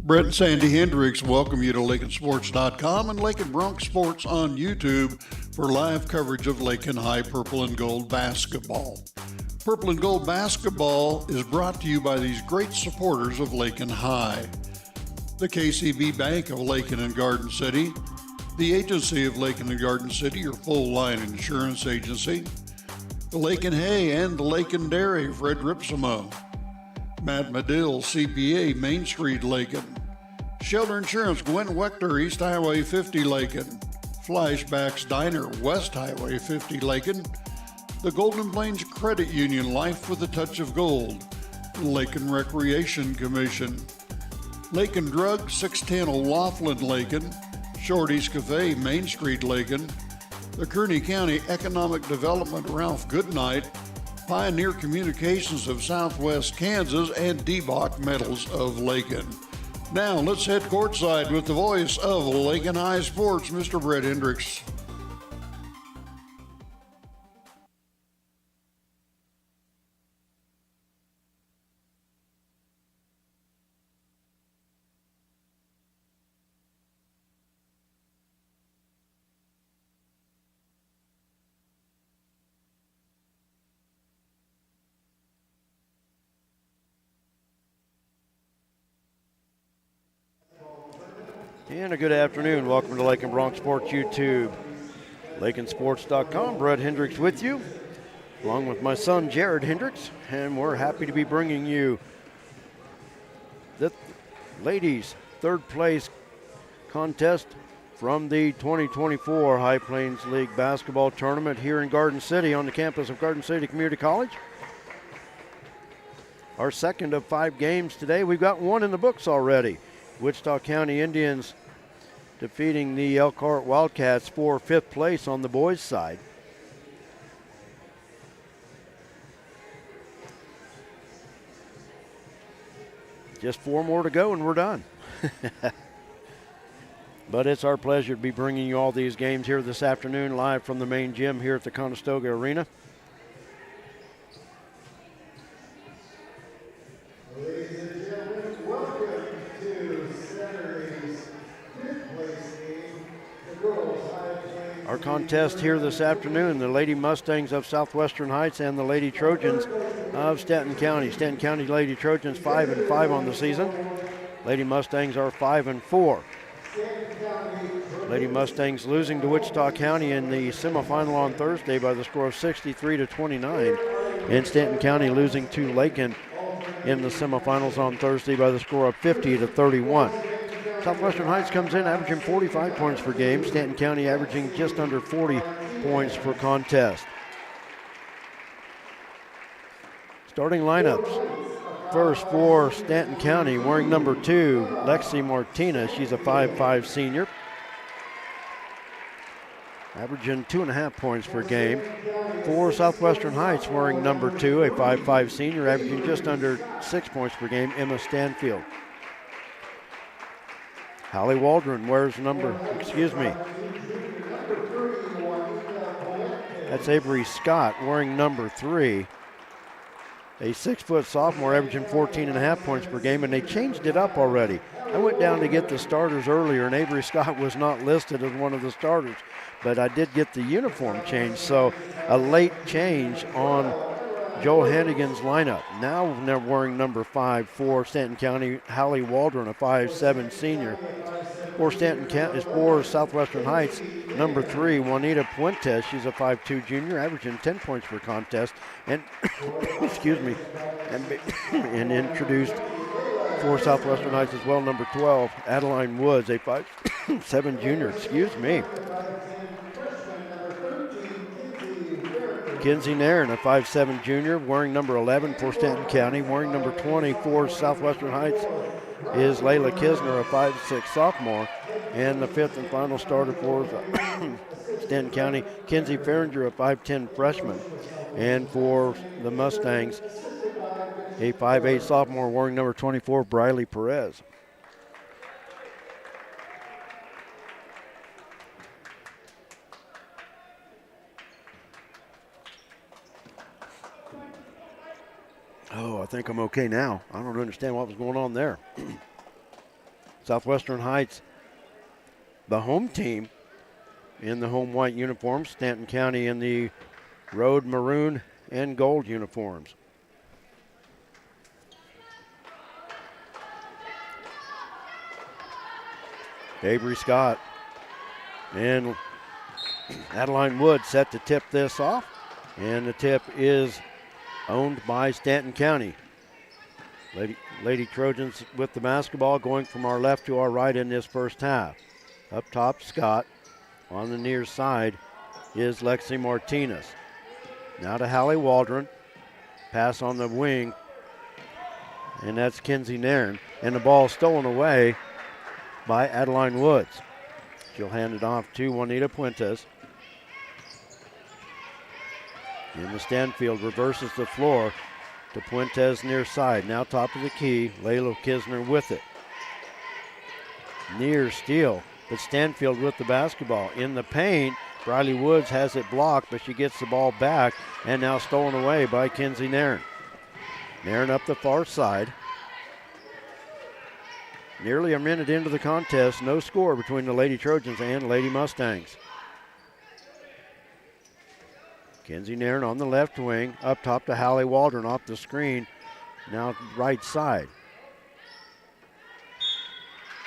Brett and Sandy Hendricks welcome you to LakinSports.com and Lakin Bronx Sports on YouTube for live coverage of Lakin High Purple and Gold basketball. Purple and Gold basketball is brought to you by these great supporters of Lakin High. The KCB Bank of Lakin and Garden City, the agency of Lakin and Garden City, your full-line insurance agency, the Lakin Hay and the Lakin Dairy, Fred Ripsimo, Matt Medill, CPA, Main Street, Lakin, Shelter Insurance, Gwen Wechter, East Highway 50, Lakin, Flashbacks Diner, West Highway 50, Lakin, the Golden Plains Credit Union, Life with a Touch of Gold, Lakin Recreation Commission, Lakin Drug, 610 O'Laughlin, Lakin, Shorty's Cafe, Main Street, Lakin, the Kearney County Economic Development, Ralph Goodnight, Pioneer Communications of Southwest Kansas, and D-Bach Metals of Lakin. Now let's head courtside with the voice of Lakin High Sports, Mr. Brett Hendricks. And a good afternoon. Welcome to Lakin Bronx Sports YouTube. LakinSports.com. Brett Hendricks with you, along with my son Jared Hendricks, and we're happy to be bringing you the ladies' third place contest from the 2024 High Plains League basketball tournament here in Garden City on the campus of Garden City Community College. Our second of 5 games today. We've got one in the books already. Wichita County Indians defeating the Elkhart Wildcats for 5th place on the boys' side. Just 4 more to go and we're done. But it's our pleasure to be bringing you all these games here this afternoon live from the main gym here at the Conestoga Arena. Our contest here this afternoon, the Lady Mustangs of Southwestern Heights and the Lady Trojans of Stanton County. Stanton County Lady Trojans 5-5 on the season. Lady Mustangs are 5-4. Lady Mustangs losing to Wichita County in the semifinal on Thursday by the score of 63-29. And Stanton County losing to Lakin in the semifinals on Thursday by the score of 50-31. Southwestern Heights comes in averaging 45 points per game. Stanton County averaging just under 40 points per contest. Starting lineups. First for Stanton County, wearing number 2, Lexi Martinez. She's a 5'5" senior, averaging 2.5 points per game. For Southwestern Heights, wearing number 2, a 5'5" senior, averaging just under 6 points per game, Emma Stanfield. Holly Waldron wears that's Avery Scott wearing number 3. A 6-foot sophomore averaging 14.5 points per game, and they changed it up already. I went down to get the starters earlier, and Avery Scott was not listed as one of the starters, but I did get the uniform change, so a late change on Joel Hannigan's lineup. Now they're wearing number 5 for Stanton County, Holly Waldron, a 5'7" senior. For Stanton County, for Southwestern Heights, number 3, Juanita Puentes. She's a 5'2" junior, averaging 10 points per contest, and and introduced for Southwestern Heights as well, number 12, Adeline Woods, a 5'7" junior. Kinsey Nairn, a 5'7" junior, wearing number 11 for Stanton County. Wearing number 20 for Southwestern Heights is Layla Kisner, a 5'6" sophomore. And the 5th and final starter for Stanton County, Kinsey Farringer, a 5'10" freshman. And for the Mustangs, a 5'8" sophomore, wearing number 24, Briley Perez. Oh, I think I'm okay now. I don't understand what was going on there. Southwestern Heights, the home team, in the home white uniforms. Stanton County in the road maroon and gold uniforms. Avery Scott and Adeline Wood set to tip this off, and the tip is owned by Stanton County. Lady Trojans with the basketball, going from our left to our right in this first half. Up top, Scott. On the near side is Lexi Martinez. Now to Hallie Waldron. Pass on the wing, and that's Kinsey Nairn. And the ball stolen away by Adeline Woods. She'll hand it off to Juanita Puentes. In the Stanfield, reverses the floor to Puentes near side. Now top of the key, Layla Kisner with it. Near steal, but Stanfield with the basketball. In the paint, Briley Woods has it blocked, but she gets the ball back, and now stolen away by Kinsey Nairn. Nairn up the far side. Nearly a minute into the contest, no score between the Lady Trojans and Lady Mustangs. Kinsey Nairn on the left wing, up top to Hallie Waldron off the screen, now right side.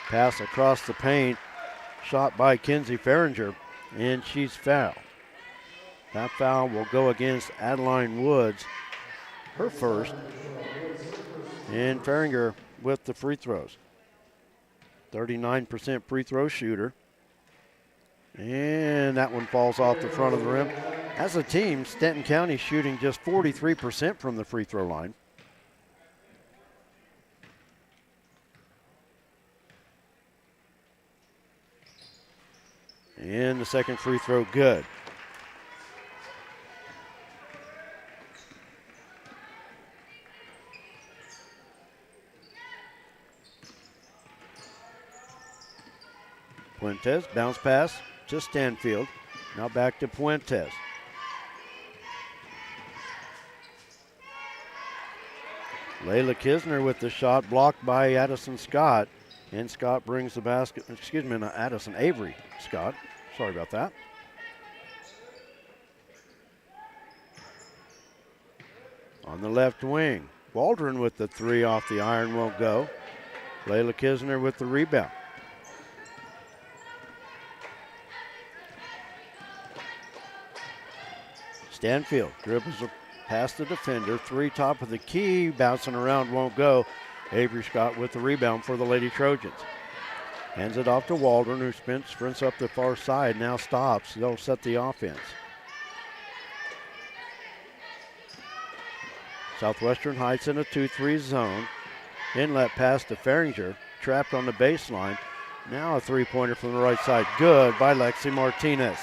Pass across the paint, shot by Kinsey Farringer, and she's fouled. That foul will go against Adeline Woods, her first, and Farringer with the free throws. 39% free throw shooter. And that one falls off the front of the rim. As a team, Stanton County shooting just 43% from the free throw line. And the second free throw good. Puentes, bounce pass to Stanfield. Now back to Puentes. Layla Kisner with the shot blocked by Addison Scott. And Scott brings the basket, excuse me, not Addison, Avery Scott. Sorry about that. On the left wing, Waldron with the three off the iron, won't go. Layla Kisner with the rebound. Stanfield dribbles past the defender, three top of the key, bouncing around, won't go. Avery Scott with the rebound for the Lady Trojans. Hands it off to Waldron, who sprints up the far side, now stops. They'll set the offense. Southwestern Heights in a 2-3 zone. Inlet pass to Farringer, trapped on the baseline. Now a three-pointer from the right side. Good by Lexi Martinez.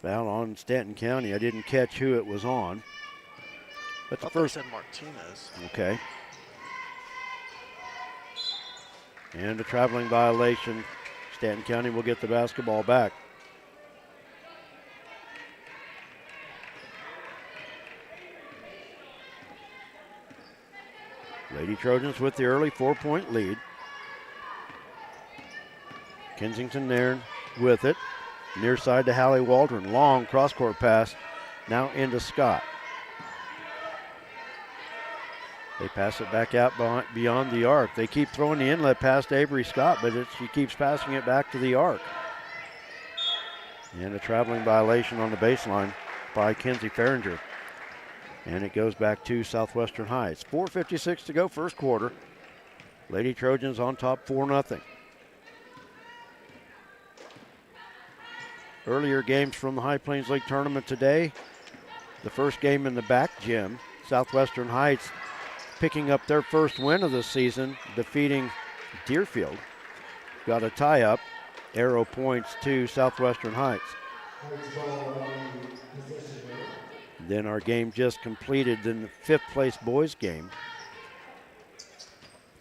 Foul on Stanton County. I didn't catch who it was on. But the first said Martinez. Okay. And a traveling violation. Stanton County will get the basketball back. Lady Trojans with the early 4-point lead. Kensington Nairn with it. Near side to Hallie Waldron. Long cross-court pass. Now into Scott. They pass it back out beyond the arc. They keep throwing the inlet pass to Avery Scott, but she keeps passing it back to the arc. And a traveling violation on the baseline by Kinsey Farringer. And it goes back to Southwestern Heights. 4:56 to go, first quarter. Lady Trojans on top 4-0. Earlier games from the High Plains League tournament today. The first game in the back gym. Southwestern Heights picking up their first win of the season, defeating Deerfield. Got a tie-up. Arrow points to Southwestern Heights. Then our game just completed in the 5th place boys game.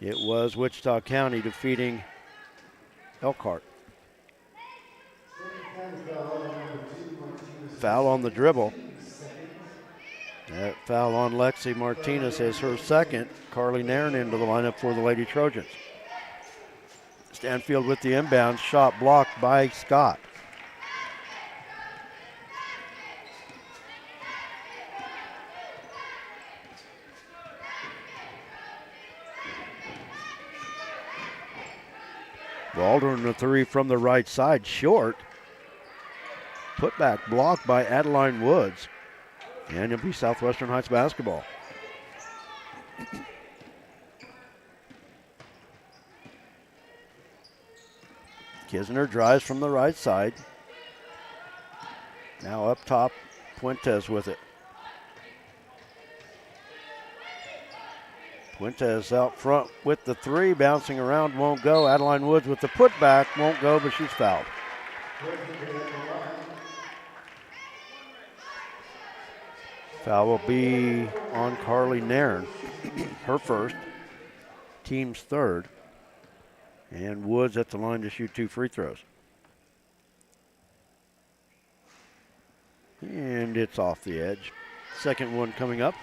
It was Wichita County defeating Elkhart. Foul on the dribble. That foul on Lexi Martinez is her second. Carly Nairn into the lineup for the Lady Trojans. Stanfield with the inbound, shot blocked by Scott. Waldron the three from the right side, short. Putback blocked by Adeline Woods. And it'll be Southwestern Heights basketball. Kisner drives from the right side. Now up top, Puentes with it. Puentes out front with the three, bouncing around, won't go. Adeline Woods with the putback, won't go, but she's fouled. Foul will be on Carly Nairn, her first, team's third. And Woods at the line to shoot 2 free throws. And it's off the edge. Second one coming up.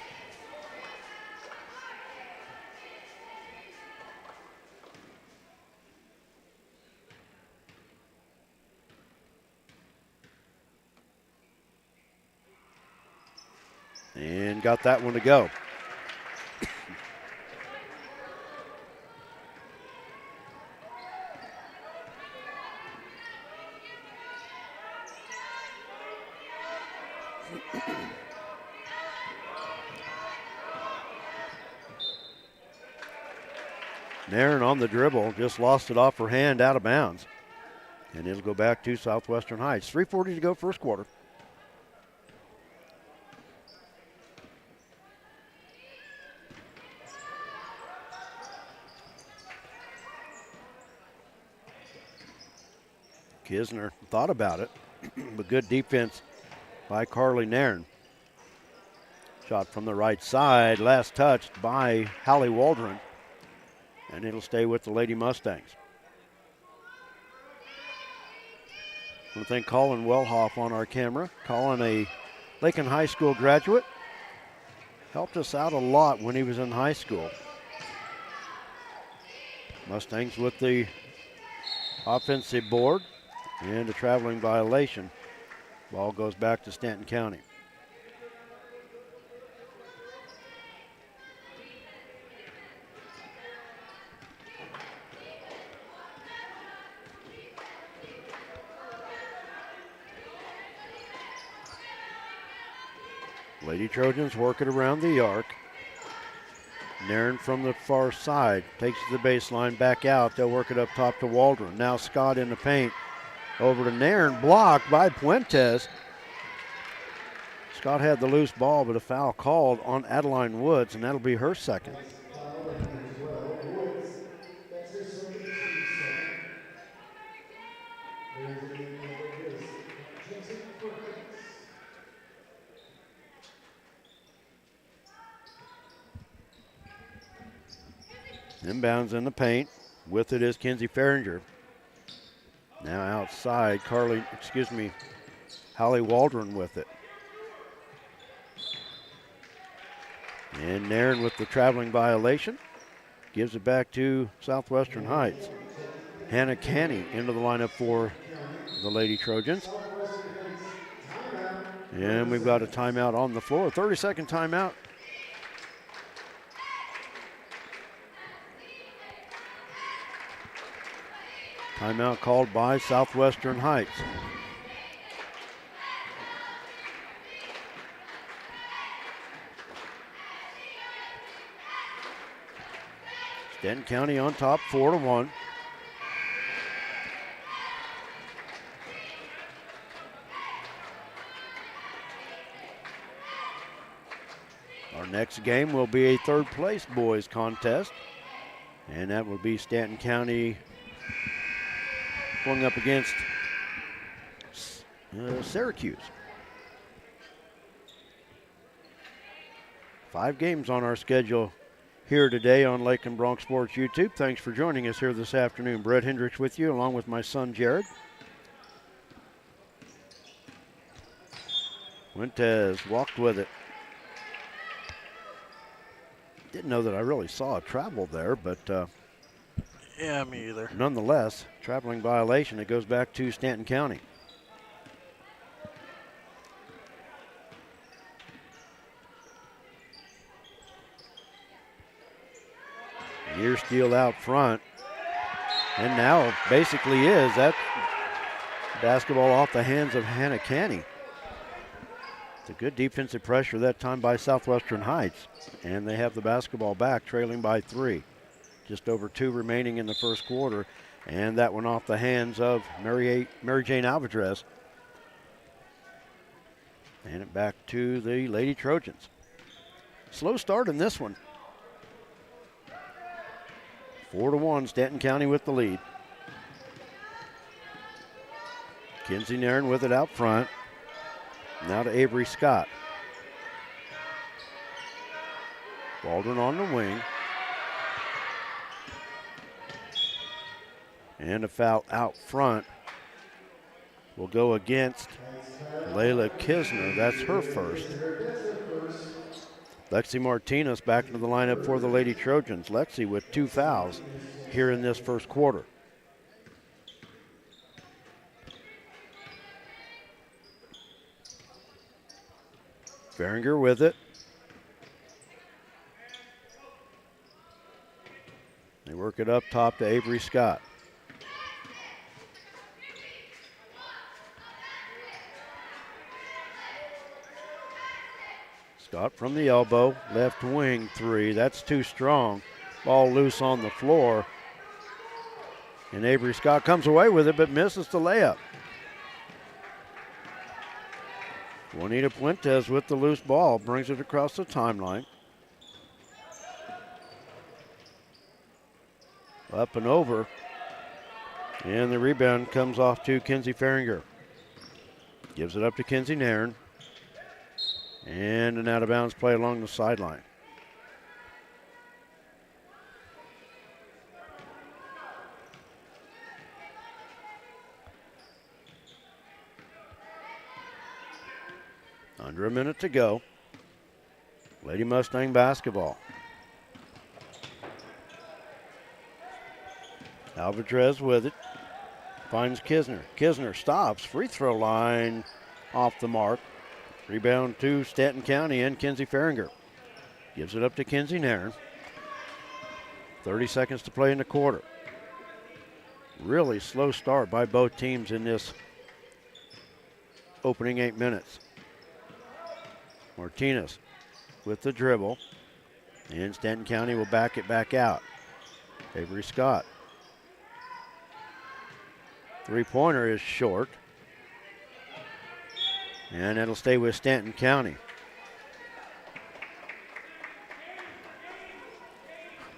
And got that one to go. Nairn on the dribble, just lost it off her hand out of bounds. And it'll go back to Southwestern Heights. 3:40 to go first quarter. Kisner thought about it, but good defense by Carly Nairn. Shot from the right side, last touched by Hallie Waldron, and it'll stay with the Lady Mustangs. I want to thank Colin Wellhoff on our camera. Colin, a Lakin High School graduate, helped us out a lot when he was in high school. Mustangs with the offensive board. And a traveling violation. Ball goes back to Stanton County. Lady Trojans work it around the arc. Nairn from the far side takes the baseline back out. They'll work it up top to Waldron. Now Scott in the paint. Over to Nairn, blocked by Puentes. Scott had the loose ball, but a foul called on Adeline Woods, and that'll be her second. Inbounds in the paint. With it is Kenzie Farringer. Now outside, Hallie Waldron with it. And Nairn with the traveling violation. Gives it back to Southwestern Heights. Hannah Canny into the lineup for the Lady Trojans. And we've got a timeout on the floor, 30-second timeout. Timeout called by Southwestern Heights. Stanton County on top, 4-1. Our next game will be a third place boys contest, and that will be Stanton County going up against Syracuse. 5 games on our schedule here today on Lake and Bronx Sports YouTube. Thanks for joining us here this afternoon. Brett Hendricks with you, along with my son Jared. Fuentes walked with it. Didn't know that I really saw a travel there, but yeah, me either. Nonetheless, traveling violation. It goes back to Stanton County. Year steal out front. And now basically is that basketball off the hands of Hannah Canny. It's a good defensive pressure that time by Southwestern Heights. And they have the basketball back, trailing by 3. Just over 2 remaining in the first quarter. And that one off the hands of Mary Jane Alvarez. And it back to the Lady Trojans. Slow start in this one. 4-1, Stanton County with the lead. Kinsey Nairn with it out front. Now to Avery Scott. Waldron on the wing. And a foul out front will go against Layla Kisner. That's her first. Lexi Martinez back into the lineup for the Lady Trojans. Lexi with 2 fouls here in this first quarter. Fahringer with it. They work it up top to Avery Scott. Scott from the elbow, left wing 3. That's too strong. Ball loose on the floor. And Avery Scott comes away with it but misses the layup. Juanita Fuentes with the loose ball, brings it across the timeline. Up and over. And the rebound comes off to Kinsey Fahringer. Gives it up to Kinsey Nairn. And an out of bounds play along the sideline. Under a minute to go. Lady Mustang basketball. Alvarez with it. Finds Kisner. Kisner stops. Free throw line off the mark. Rebound to Stanton County and Kinsey Fahringer. Gives it up to Kinsey Nairn. 30 seconds to play in the quarter. Really slow start by both teams in this opening 8 minutes. Martinez with the dribble. And Stanton County will back it back out. Avery Scott. Three-pointer is short. And it'll stay with Stanton County.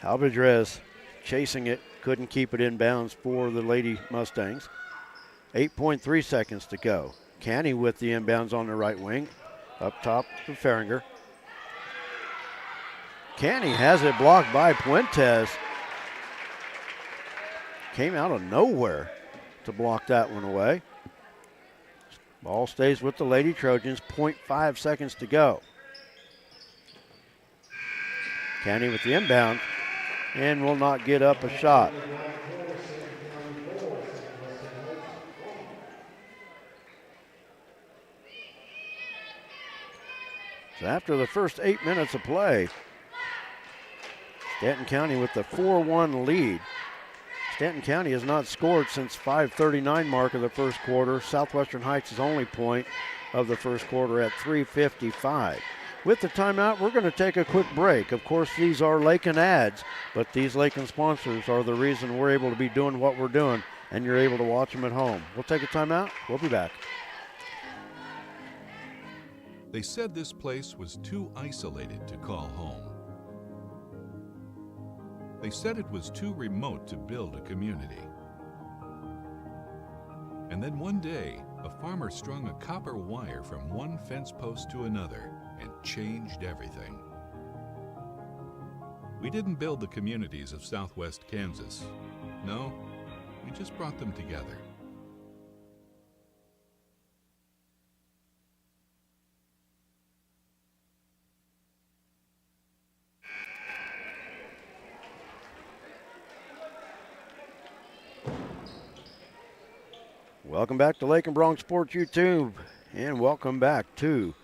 Alvarez chasing it, couldn't keep it in bounds for the Lady Mustangs. 8.3 seconds to go. Canny with the inbounds on the right wing. Up top to Fahringer. Canny has it blocked by Fuentes. Came out of nowhere to block that one away. Ball stays with the Lady Trojans, 0.5 seconds to go. Canny with the inbound and will not get up a shot. So after the first 8 minutes of play, Stanton County with the 4-1 lead. Stanton County has not scored since 5:39 mark of the first quarter. Southwestern Heights' only point of the first quarter at 3:55. With the timeout, we're going to take a quick break. Of course, these are Lakin ads, but these Lakin sponsors are the reason we're able to be doing what we're doing, and you're able to watch them at home. We'll take a timeout. We'll be back. They said this place was too isolated to call home. They said it was too remote to build a community. And then one day, a farmer strung a copper wire from one fence post to another and changed everything. We didn't build the communities of Southwest Kansas. No, we just brought them together. Welcome back to Lake and Bronx Sports YouTube, and welcome back to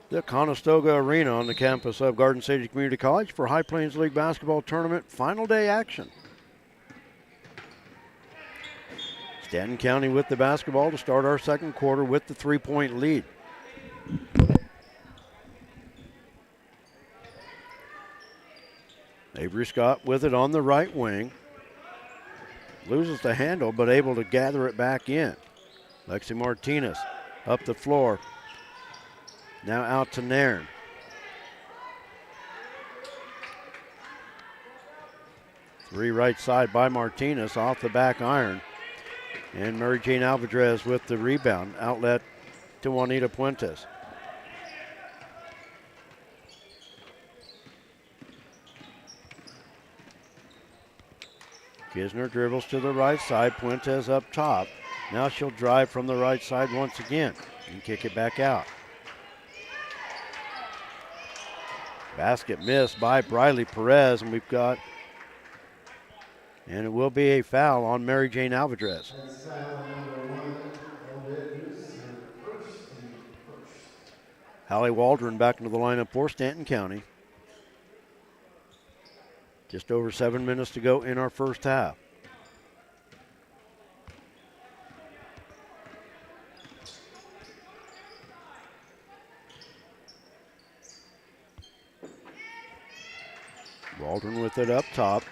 the Conestoga Arena on the campus of Garden City Community College for High Plains League Basketball Tournament final day action. Stanton County with the basketball to start our second quarter with the 3-point lead. Avery Scott with it on the right wing. Loses the handle, but able to gather it back in. Lexi Martinez up the floor. Now out to Nairn. Three right side by Martinez off the back iron. And Mary Jane Alvarez with the rebound. Outlet to Juanita Puentes. Kisner dribbles to the right side. Puentes up top. Now she'll drive from the right side once again and kick it back out. Basket missed by Briley Perez, and it will be a foul on Mary Jane Alvarez. Hallie Waldron back into the lineup for Stanton County. Just over 7 minutes to go in our first half. Waldron with it up top.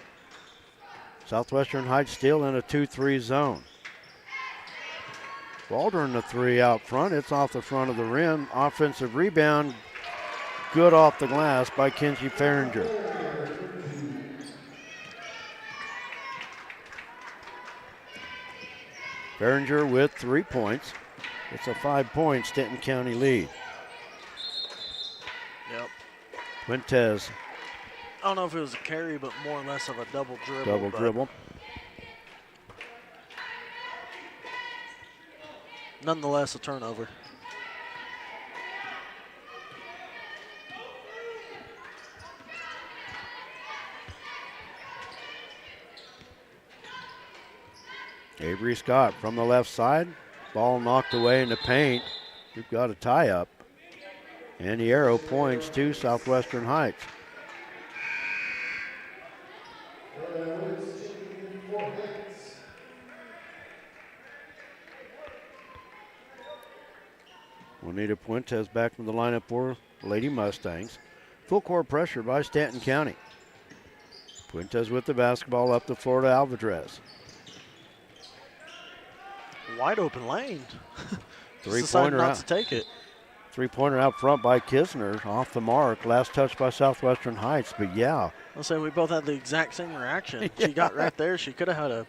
Southwestern Heights still in a 2-3 zone. Waldron the three out front. It's off the front of the rim. Offensive rebound. Good off the glass by Kenzie Farringer. Farringer with 3 points. It's a 5-point Stanton County lead. Yep. Puentes. I don't know if it was a carry, but more or less of a double dribble. Double dribble. Nonetheless, a turnover. Avery Scott from the left side. Ball knocked away in the paint. We've got a tie-up. And the arrow points to Southwestern Heights. Juanita Puentes back from the lineup for Lady Mustangs. Full court pressure by Stanton County. Puentes with the basketball up the floor to Alvarez. Wide open lane. Three-pointer not out. to take it. Three-pointer out front by Kisner, off the mark. Last touch by Southwestern Heights, but yeah. I'll say we both had the exact same reaction. She got right there. She could have had a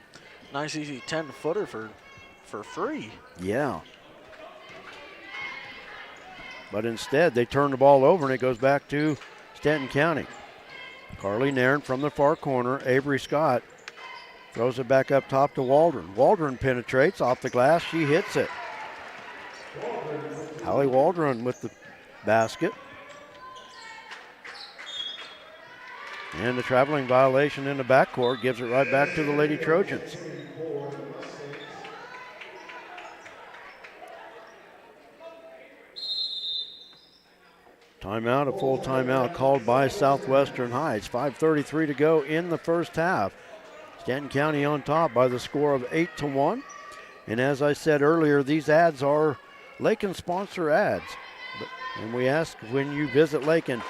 nice, easy 10-footer for free. Yeah. But instead, they turn the ball over, and it goes back to Stanton County. Carly Nairn from the far corner. Avery Scott throws it back up top to Waldron. Waldron penetrates off the glass. She hits it. Hallie Waldron with the basket. And the traveling violation in the backcourt gives it right back to the Lady Trojans. Timeout, a full timeout called by Southwestern Heights. 5:33 to go in the first half. Stanton County on top by the score of 8-1. And as I said earlier, these ads are Lakin sponsor ads. And we ask when you visit Lakin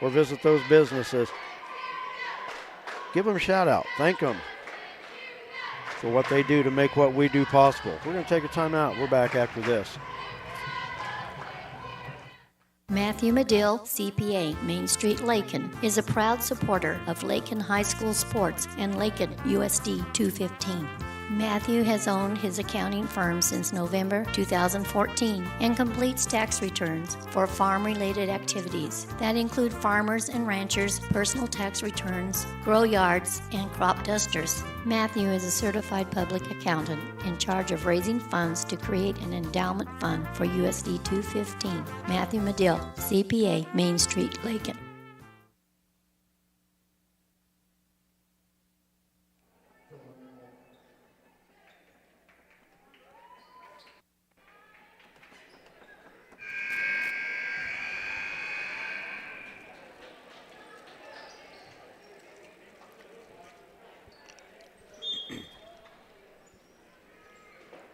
or visit those businesses, give them a shout out. Thank them for what they do to make what we do possible. We're going to take a timeout. We're back after this. Matthew Medill, CPA, Main Street, Lakin, is a proud supporter of Lakin High School sports and Lakin USD 215. Matthew has owned his accounting firm since November 2014 and completes tax returns for farm-related activities that include farmers and ranchers' personal tax returns, grow yards, and crop dusters. Matthew is a certified public accountant in charge of raising funds to create an endowment fund for USD 215. Matthew Medill, CPA, Main Street, Lakin.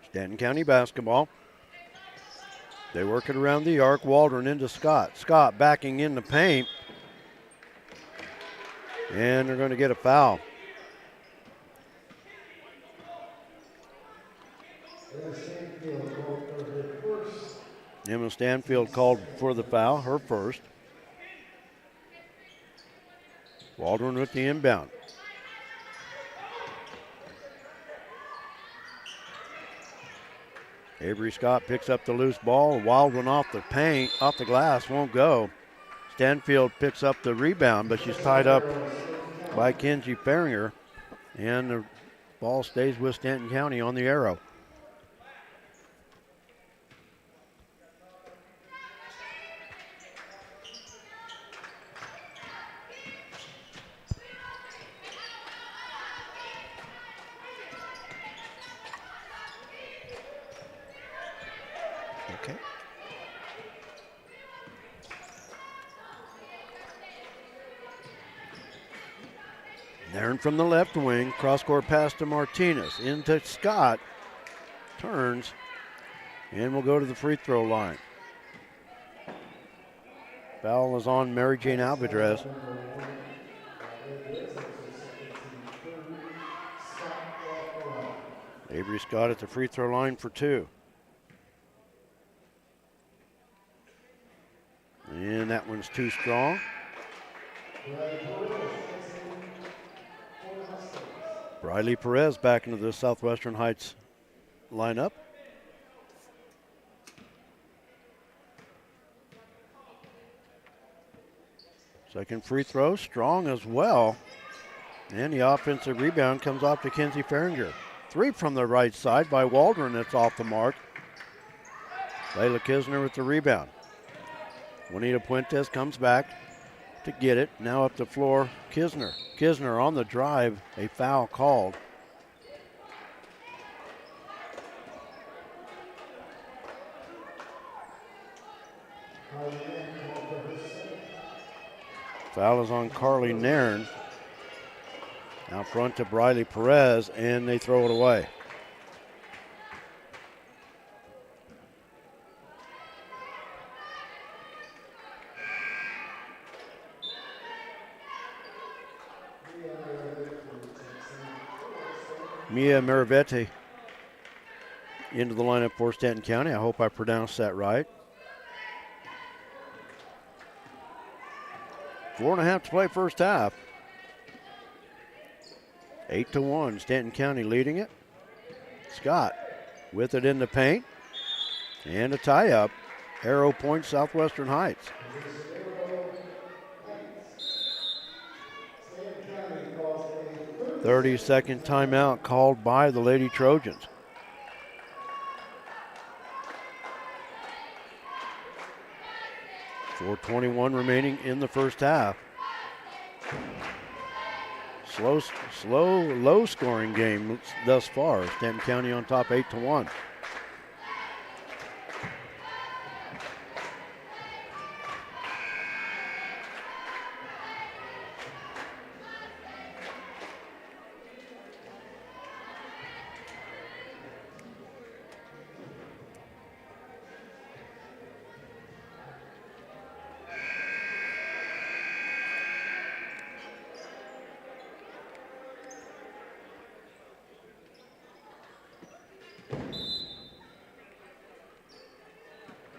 Stanton County basketball. They work it around the arc. Waldron into Scott. Scott backing in the paint. And they're going to get a foul. Emma Stanfield called for the foul, her first. Waldron with the inbound. Avery Scott picks up the loose ball. A wild one off the paint, off the glass, won't go. Stanfield picks up the rebound, but she's tied up by Kenzie Ferringer. And the ball stays with Stanton County on the arrow. Okay. Nairn from the left wing, cross-court pass to Martinez, into Scott, turns, and will go to the free throw line. Foul is on Mary Jane Alvarez. Avery Scott at the free throw line for two. And that one's too strong. Briley Perez back into the Southwestern Heights lineup. Second free throw, strong as well. And the offensive rebound comes off to Kenzie Ferringer. Three from the right side by Waldron, that's off the mark. Layla Kisner with the rebound. Juanita Puentes comes back to get it. Now up the floor, Kisner. Kisner on the drive, a foul called. Foul is on Carly Nairn. Out front to Briley Perez, and they throw it away. Mia Maravete into the lineup for Stanton County. I hope I pronounced that right. 4.5 to play first half. 8-1, Stanton County leading it. Scott with it in the paint. And a tie-up. Arrow Point, Southwestern Heights. "30-second timeout called by the Lady Trojans. .421 remaining in the first half. Low scoring game thus far. Stanton County on top 8-1.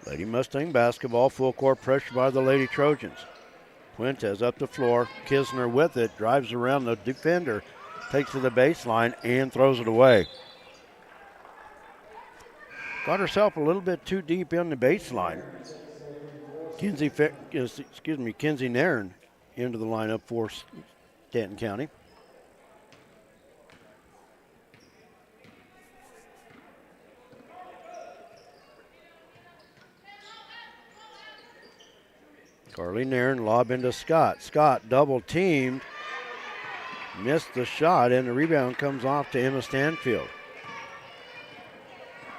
Lady Mustang basketball, full court pressure by the Lady Trojans. Puentes up the floor, Kisner with it, drives around the defender, takes to the baseline and throws it away. got herself a little bit too deep in the baseline. Kinsey Nairn into the lineup for Stanton County. Carly Nairn lob into Scott. Scott double teamed, missed the shot, and the rebound comes off to Emma Stanfield.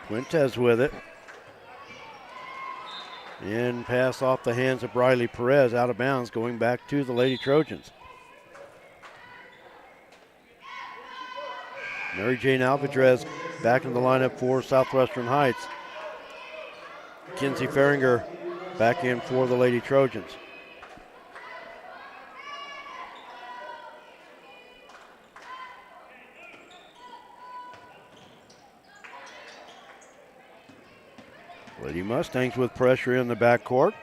Fuentes with it. And pass off the hands of Briley Perez, out of bounds, going back to the Lady Trojans. Mary Jane Alvarez back in the lineup for Southwestern Heights. Kinsey Feringer back in for the Lady Trojans. Lady Mustangs with pressure in the backcourt.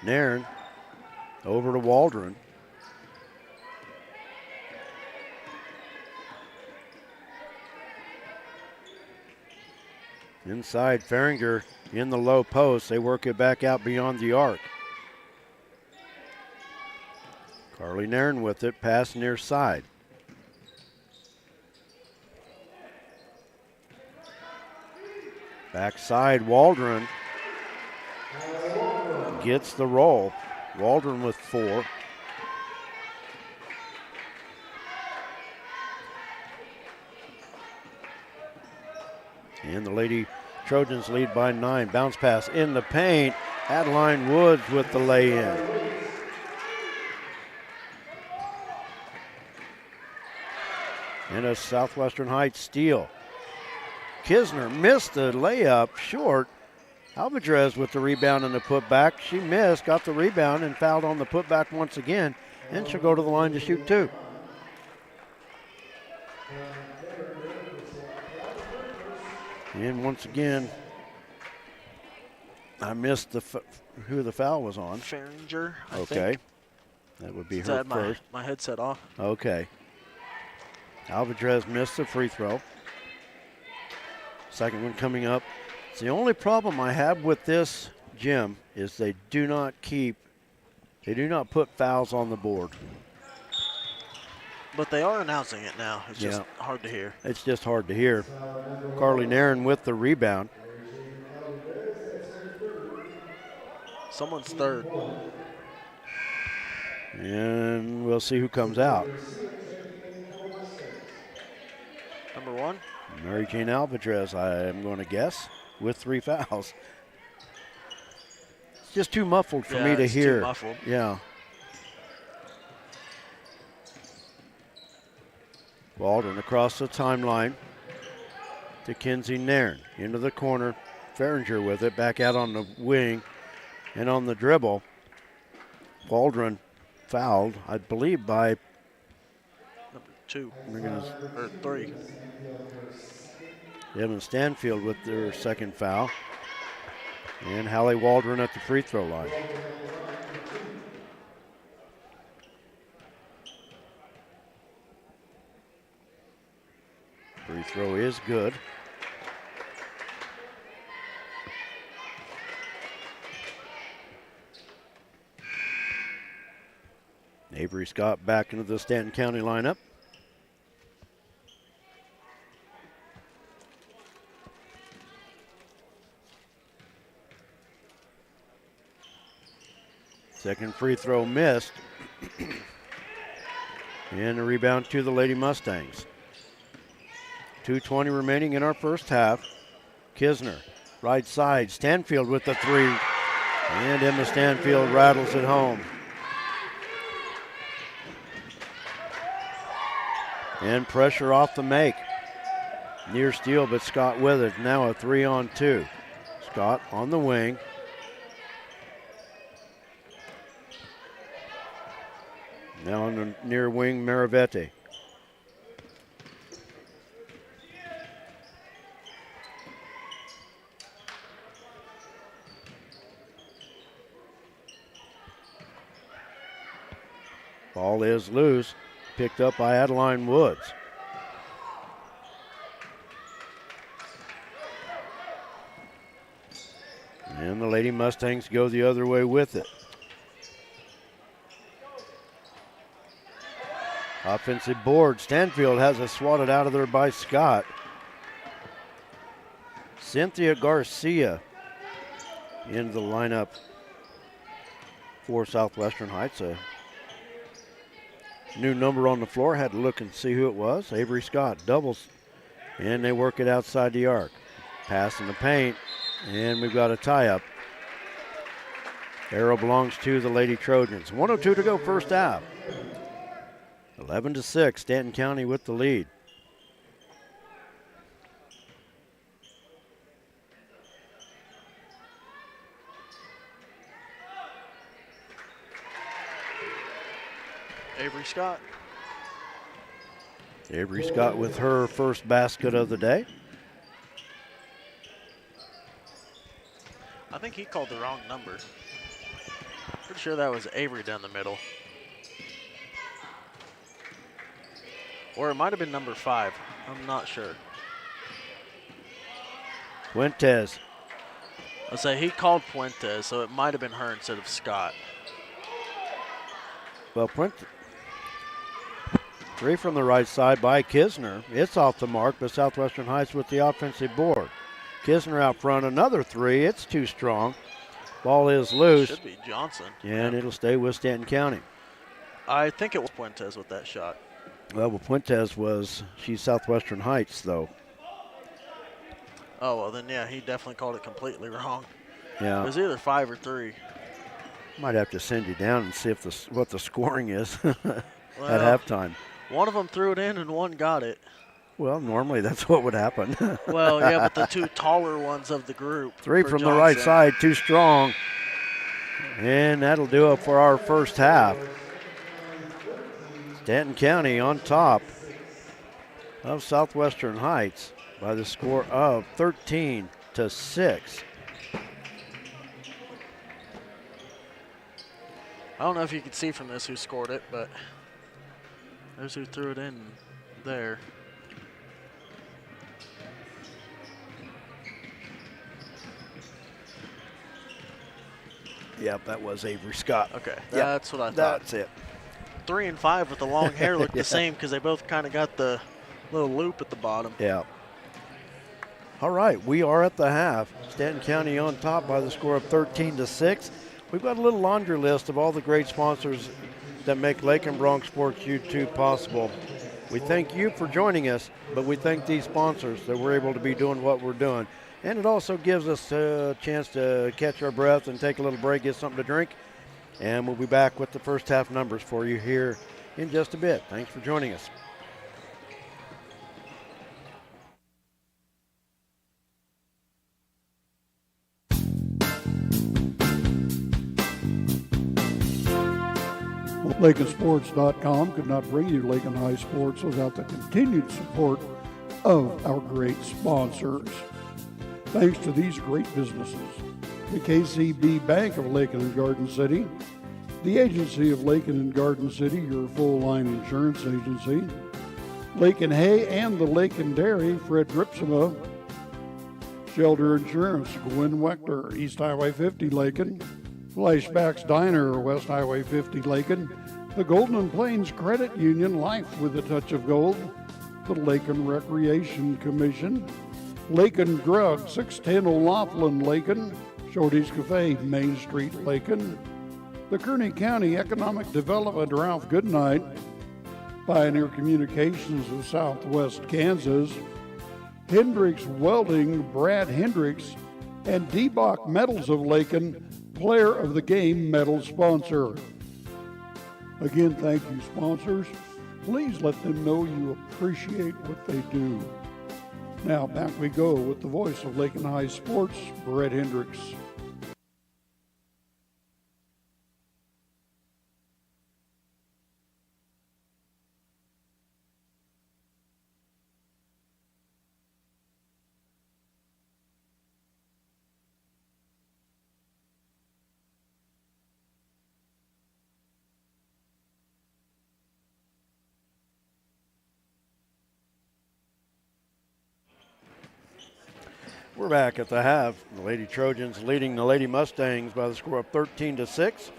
Nairn over to Waldron. Inside, Feringer in the low post. They work it back out beyond the arc. Carly Nairn with it, pass near side. Backside, Waldron gets the roll. Waldron with 4. And the Lady Trojans lead by 9. Bounce pass in the paint. Adeline Woods with the lay-in. And a Southwestern Heights steal. Kisner missed the layup short. Alvarez with the rebound and the putback. She missed, got the rebound, and fouled on the putback once again. And she'll go to the line to shoot 2. And once again, I missed who the foul was on. Feringer, I think. Okay. That would be her first. My headset off. Okay. Alvarez missed the free throw. Second one coming up. It's the only problem I have with this gym is they do not put fouls on the board. But they are announcing it now. It's just hard to hear. It's just hard to hear. Carly Nairn with the rebound. Someone's third. And we'll see who comes out. Number 1. Mary Jane Alvarez, I am going to guess, with 3 fouls. It's just too muffled for me to hear. Too muffled. Yeah. Waldron across the timeline to Kinsey Nairn. Into the corner. Feringer with it. Back out on the wing and on the dribble. Waldron fouled, I believe, by Number 2. or 3. Evan Stanfield with their second foul. And Hallie Waldron at the free throw line. Free throw is good. Avery Scott back into the Stanton County lineup. Second free throw missed. And a rebound to the Lady Mustangs. 2:20 remaining in our first half. Kisner, right side, Stanfield with the 3. And Emma Stanfield rattles it home. And pressure off the make. Near steal, but Scott with it. Now a 3-on-2. Scott on the wing. Now on the near wing, Maravete. Ball is loose, picked up by Adeline Woods. And the Lady Mustangs go the other way with it. Offensive board. Stanfield has it swatted out of there by Scott. Cynthia Garcia into the lineup for Southwestern Heights. A new number on the floor. Had to look and see who it was. Avery Scott doubles, and they work it outside the arc. Pass in the paint, and we've got a tie-up. Arrow belongs to the Lady Trojans. 1:02 to go first half. 11-6, Stanton County with the lead. Avery Scott. Avery Scott with her first basket of the day. I think he called the wrong number. Pretty sure that was Avery down the middle. Or it might have been number 5. I'm not sure. Fuentes. I'll say he called Fuentes, so it might have been her instead of Scott. Well, Fuentes. 3 from the right side by Kisner. It's off the mark, but Southwestern Heights with the offensive board. Kisner out front, another 3. It's too strong. Ball is loose. Should be Johnson. And it'll stay with Stanton County. I think it was Fuentes with that shot. Well, Fuentes she's Southwestern Heights, though. Oh, well, then, yeah, he definitely called it completely wrong. Yeah. It was either 5 or 3. Might have to send you down and see if what the scoring is at Well, halftime. One of them threw it in and one got it. Well, normally that's what would happen. Well, yeah, but the 2 taller ones of the group. 3 for from the right Johnson. side, too strong. And that'll do it for our first half. Stanton County on top of Southwestern Heights by the score of 13-6. I don't know if you can see from this who scored it, but there's who threw it in there. Yep, that was Avery Scott. Okay, Yep, that's what I thought. That's it. 3 and 5 with the long hair look Yeah. the same because they both kind of got the little loop at the bottom. Yeah. All right, we are at the half. Stanton County on top by the score of 13-6. We've got a little laundry list of all the great sponsors that make Lake and Bronx Sports YouTube possible. We thank you for joining us, but we thank these sponsors that we're able to be doing what we're doing. And it also gives us a chance to catch our breath and take a little break, get something to drink. And we'll be back with the first half numbers for you here in just a bit. Thanks for joining us. LakeandSports.com could not bring you Lake and High Sports without the continued support of our great sponsors. Thanks to these great businesses: the KCB Bank of Lakeland and Garden City, the Agency of Lakeland and Garden City, your full-line insurance agency, Lake and Hay and the Lake and Dairy, Fred Ripsima, Shelter Insurance, Gwen Wechter, East Highway 50, Lakeland, Flashbacks Diner, West Highway 50, Lakeland, the Golden Plains Credit Union, Life with a Touch of Gold, the Lakeland Recreation Commission, Lakeland Drug, 610 O'Laughlin, Lakeland, Shorty's Cafe, Main Street, Lakeland, the Kearney County Economic Development, Ralph Goodnight, Pioneer Communications of Southwest Kansas, Hendricks Welding, Brad Hendricks, and D-Bach Metals of Lakeland, Player of the Game medal sponsor. Again, thank you, sponsors. Please let them know you appreciate what they do. Now, back we go with the voice of Lake and High Sports, Brett Hendricks. We're back at the half. The Lady Trojans leading the Lady Mustangs by the score of 13-6.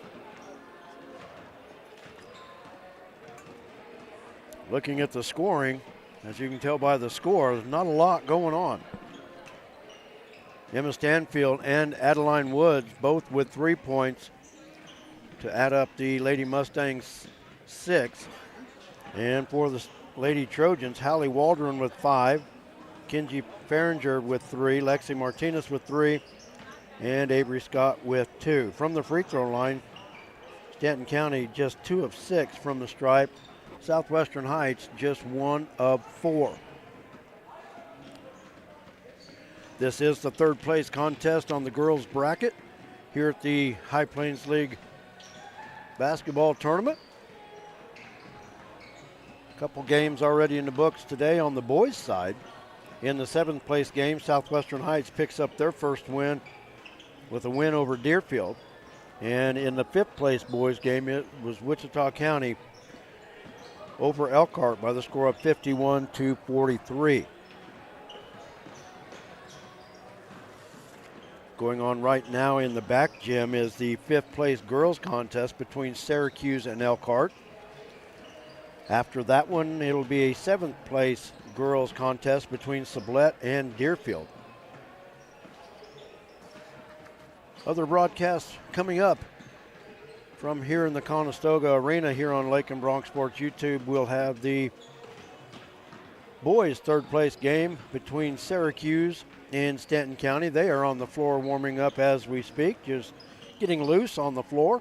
Looking at the scoring, as you can tell by the score, there's not a lot going on. Emma Stanfield and Adeline Woods both with 3 points to add up the Lady Mustangs 6. And for the Lady Trojans, Hallie Waldron with 5, Kenji Farringer with 3, Lexi Martinez with 3, and Avery Scott with 2. From the free throw line, Stanton County just 2 of 6 from the stripe. Southwestern Heights just 1 of 4. This is the third place contest on the girls bracket here at the High Plains League basketball tournament. A couple games already in the books today on the boys' side. In the 7th place game, Southwestern Heights picks up their first win with a win over Deerfield. And in the 5th place boys' game, it was Wichita County over Elkhart by the score of 51-43. Going on right now in the back gym is the 5th place girls contest between Syracuse and Elkhart. After that one, it'll be a 7th place girls contest between Sublette and Deerfield. Other broadcasts coming up from here in the Conestoga Arena here on Lake and Bronx Sports YouTube. We'll have the boys' 3rd place game between Syracuse and Stanton County. They are on the floor warming up as we speak, just getting loose on the floor.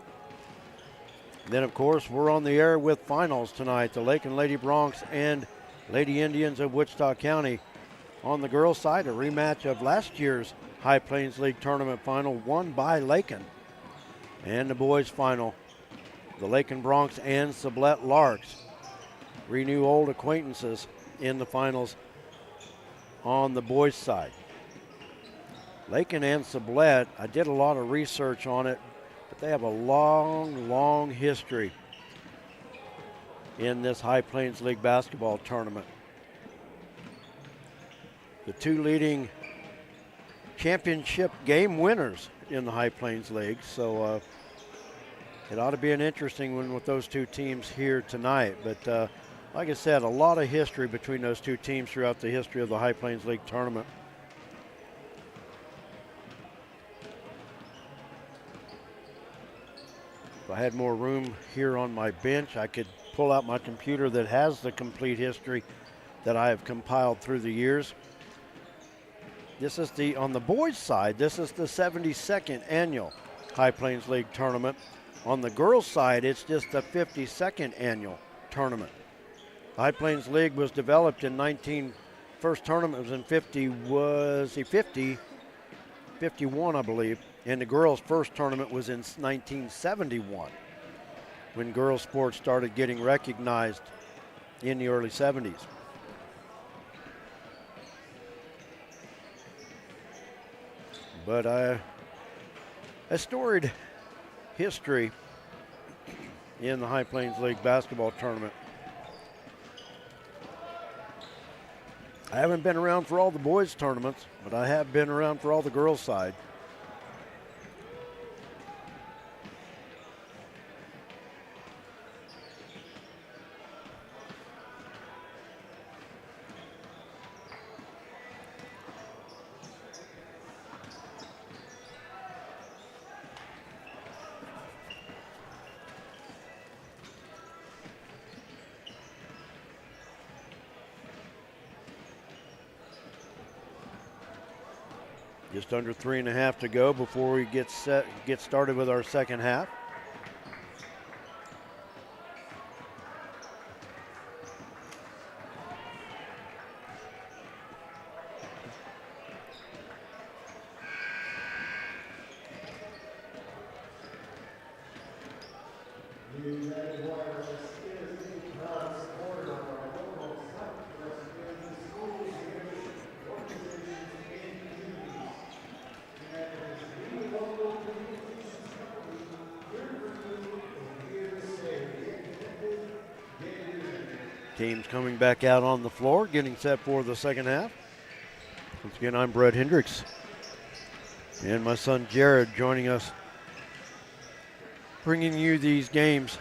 Then, of course, we're on the air with finals tonight. The Lake and Lady Bronx and Lady Indians of Wichita County. On the girls' side, a rematch of last year's High Plains League tournament final won by Lakin. And the boys' final, the Lake and Bronx and Sublette Larks renew old acquaintances in the finals on the boys' side. Lakin and Sublette, I did a lot of research on it, but they have a long, long history in this High Plains League basketball tournament. The 2 leading championship game winners in the High Plains League, so it ought to be an interesting one with those 2 teams here tonight. But like I said, a lot of history between those 2 teams throughout the history of the High Plains League tournament. If I had more room here on my bench, I could pull out my computer that has the complete history that I have compiled through the years. This is on the boys' side, this is the 72nd annual High Plains League tournament. On the girls' side, it's just the 52nd annual tournament. The High Plains League was developed in first tournament was in 51, I believe. And the girls' first tournament was in 1971, when girls' sports started getting recognized in the early 70s. But a storied history in the High Plains League basketball tournament. I haven't been around for all the boys' tournaments, but I have been around for all the girls' side. Just under 3.5 to go before we get started with our second half. Teams coming back out on the floor, getting set for the second half. Once again, I'm Brett Hendricks. And my son Jared joining us, bringing you these games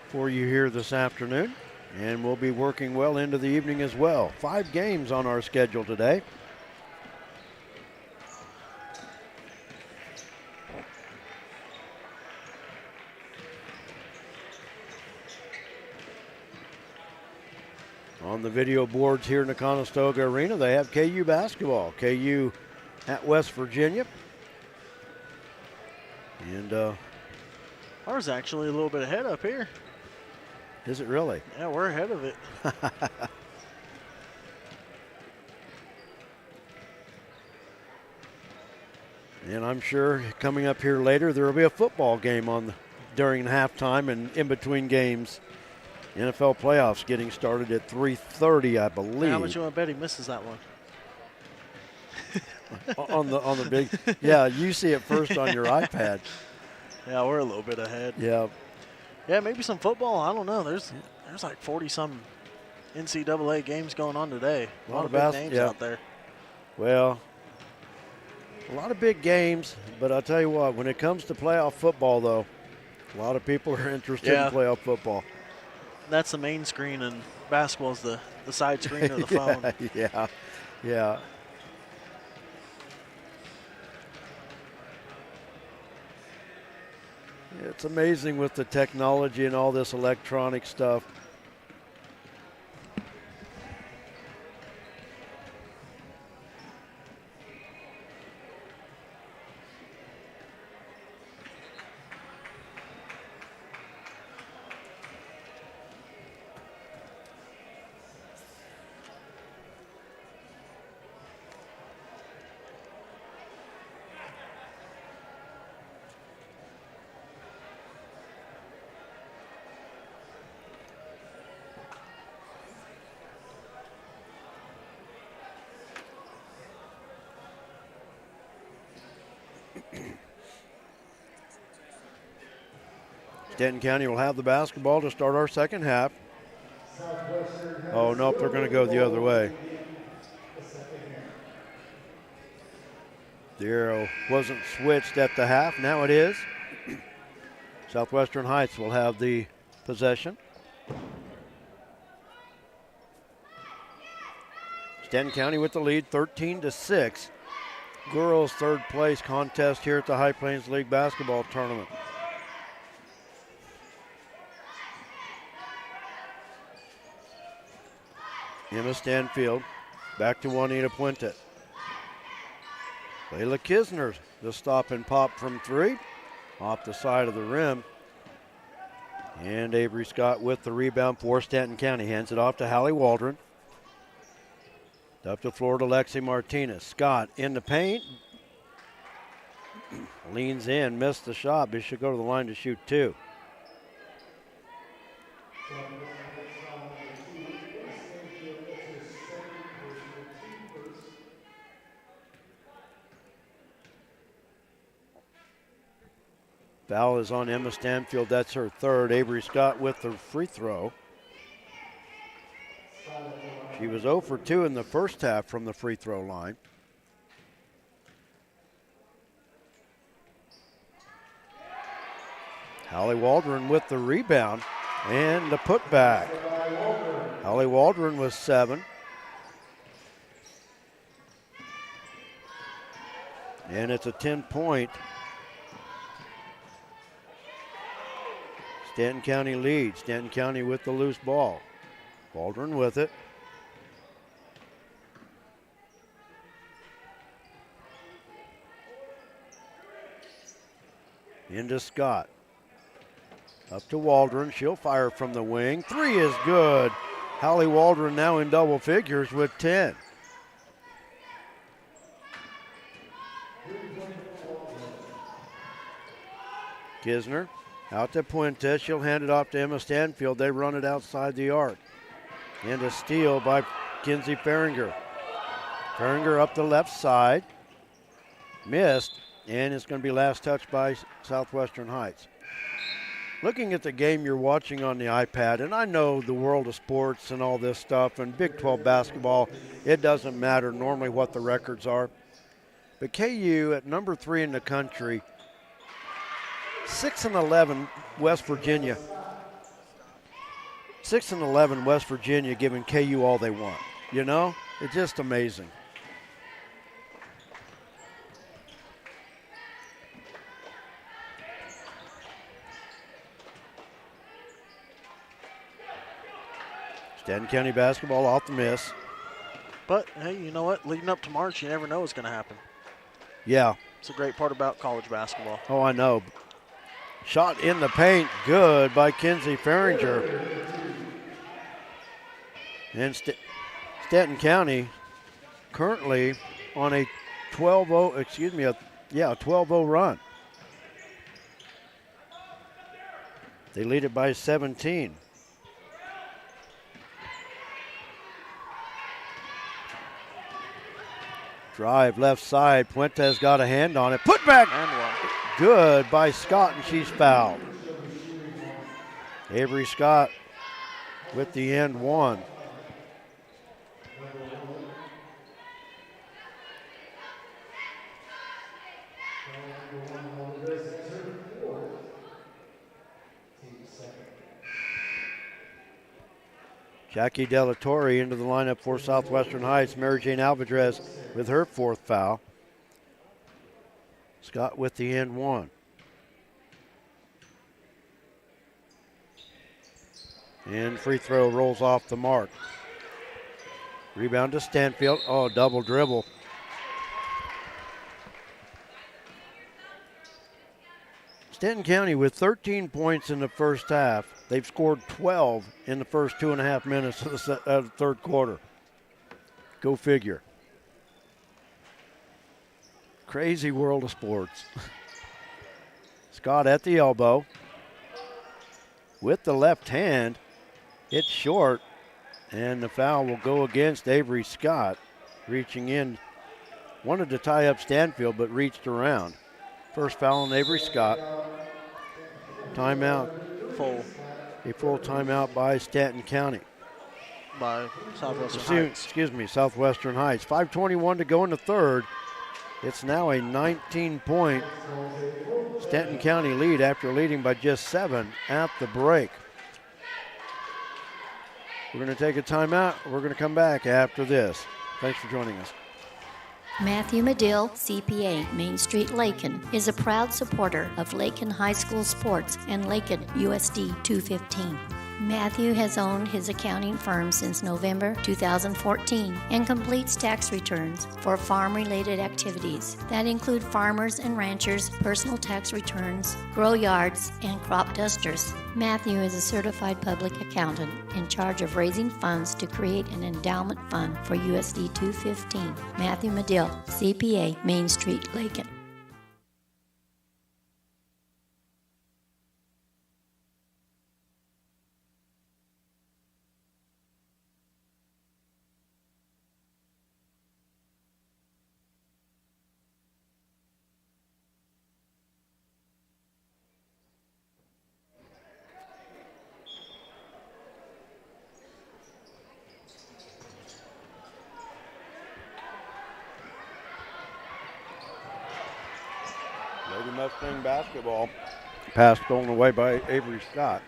for you here this afternoon. And we'll be working well into the evening as well. 5 games on our schedule today. On the video boards here in the Conestoga Arena, they have KU basketball. KU at West Virginia. And ours actually a little bit ahead up here. is it really? Yeah, we're ahead of it. And I'm sure coming up here later, there will be a football game during halftime and in between games. NFL playoffs getting started at 3:30, I believe. How much you want to bet he misses that one? on the big, yeah, you see it first on your iPad. Yeah, we're a little bit ahead. Yeah. Yeah, maybe some football. I don't know. There's like 40-some NCAA games going on today. A lot of big names out there. Well, a lot of big games, but I'll tell you what, when it comes to playoff football, though, a lot of people are interested in playoff football. That's the main screen, and basketball's the side screen of the phone. Yeah. It's amazing with the technology and all this electronic stuff. Stanton County will have the basketball to start our second half. Oh, nope, they're going to go the other way. The arrow wasn't switched at the half. Now it is. Southwestern Heights will have the possession. Stanton County with the lead, 13-6. Girls' third place contest here at the High Plains League basketball tournament. Emma Stanfield back to Juanita Puente. Layla Kisner, the stop and pop from 3 off the side of the rim. And Avery Scott with the rebound for Stanton County. Hands it off to Hallie Waldron. Up the floor to Lexi Martinez. Scott in the paint. Leans in, missed the shot, but should go to the line to shoot 2. Foul is on Emma Stanfield. That's her third. Avery Scott with the free throw. She was 0 for 2 in the first half from the free throw line. Hallie Waldron with the rebound and the putback. Hallie Waldron was 7. And it's a 10-point Stanton County lead. Stanton County with the loose ball. Waldron with it. Into Scott. Up to Waldron. She'll fire from the wing. 3 is good. Hallie Waldron now in double figures with 10. Kisner out to Puente. She'll hand it off to Emma Stanfield. They run it outside the arc. And a steal by Kinsey Farringer. Farringer up the left side. Missed. And it's going to be last touch by Southwestern Heights. looking at the game you're watching on the iPad, and I know the world of sports and all this stuff, and Big 12 basketball, it doesn't matter normally what the records are. But KU at number 3 in the country, 6-11 West Virginia. 6-11 West Virginia giving KU all they want. You know, it's just amazing. Stanton County basketball off the miss. But, hey, you know what? Leading up to March, you never know what's going to happen. Yeah. It's a great part about college basketball. Oh, I know. Shot in the paint, good by Kinsey Farringer. And Stanton County currently on a 12-0 run. They lead it by 17. Drive left side. Puentes got a hand on it. Put back. And one. Good by Scott, and she's fouled. Avery Scott with the end one. Jackie Delatorre into the lineup for Southwestern Heights. Mary Jane Alvarez with her 4th foul. Scott with the end one. And free throw rolls off the mark. Rebound to Stanfield. Oh, double dribble. Stanton County with 13 points in the first half. They've scored 12 in the first 2.5 minutes of the third quarter. Go figure. Crazy world of sports. Scott at the elbow. With the left hand. It's short. And the foul will go against Avery Scott. Reaching in. Wanted to tie up Stanfield, but reached around. First foul on Avery Scott. Timeout. A full timeout by Stanton County. By Southwestern Heights. Excuse me, Southwestern Heights. 5:21 to go in the third. It's now a 19-point Stanton County lead after leading by just 7 at the break. We're going to take a timeout. We're going to come back after this. Thanks for joining us. Matthew Medill, CPA, Main Street, Lakin, is a proud supporter of Lakin High School sports and Lakin USD 215. Matthew has owned his accounting firm since November 2014 and completes tax returns for farm-related activities that include farmers and ranchers' personal tax returns, grow yards, and crop dusters. Matthew is a certified public accountant in charge of raising funds to create an endowment fund for USD 215. Matthew Medill, CPA, Main Street, Lakin. Lady Mustang basketball. Pass stolen away by Avery Scott.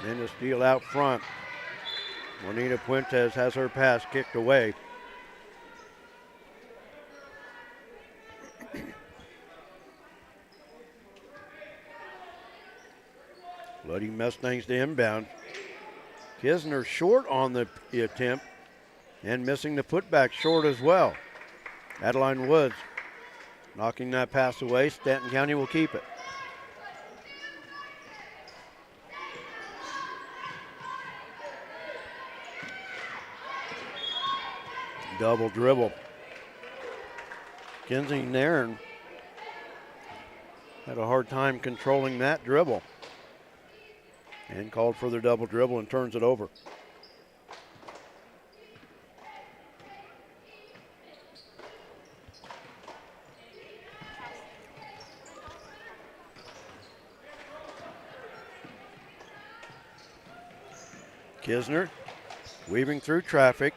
And the steal out front. Juanita Puentes has her pass kicked away. Lady Mustangs to inbound. Kisner short on the attempt and missing the putback short as well. Adeline Woods knocking that pass away. Stanton County will keep it. Double dribble. Kinsey Nairn had a hard time controlling that dribble. And called for their double dribble and turns it over. Kisner weaving through traffic.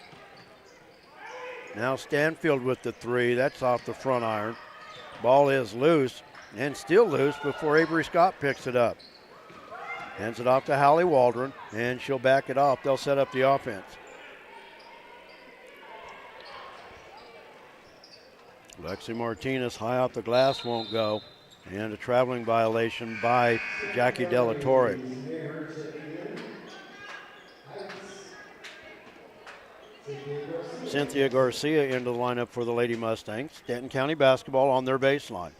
Now Stanfield with the three. That's off the front iron. Ball is loose and still loose before Avery Scott picks it up. Hands it off to Hallie Waldron, and she'll back it off. They'll set up the offense. Lexi Martinez high off the glass, won't go. And a traveling violation by Jackie Della Torre. Cynthia Garcia into the lineup for the Lady Mustangs. Stanton County basketball on their baseline.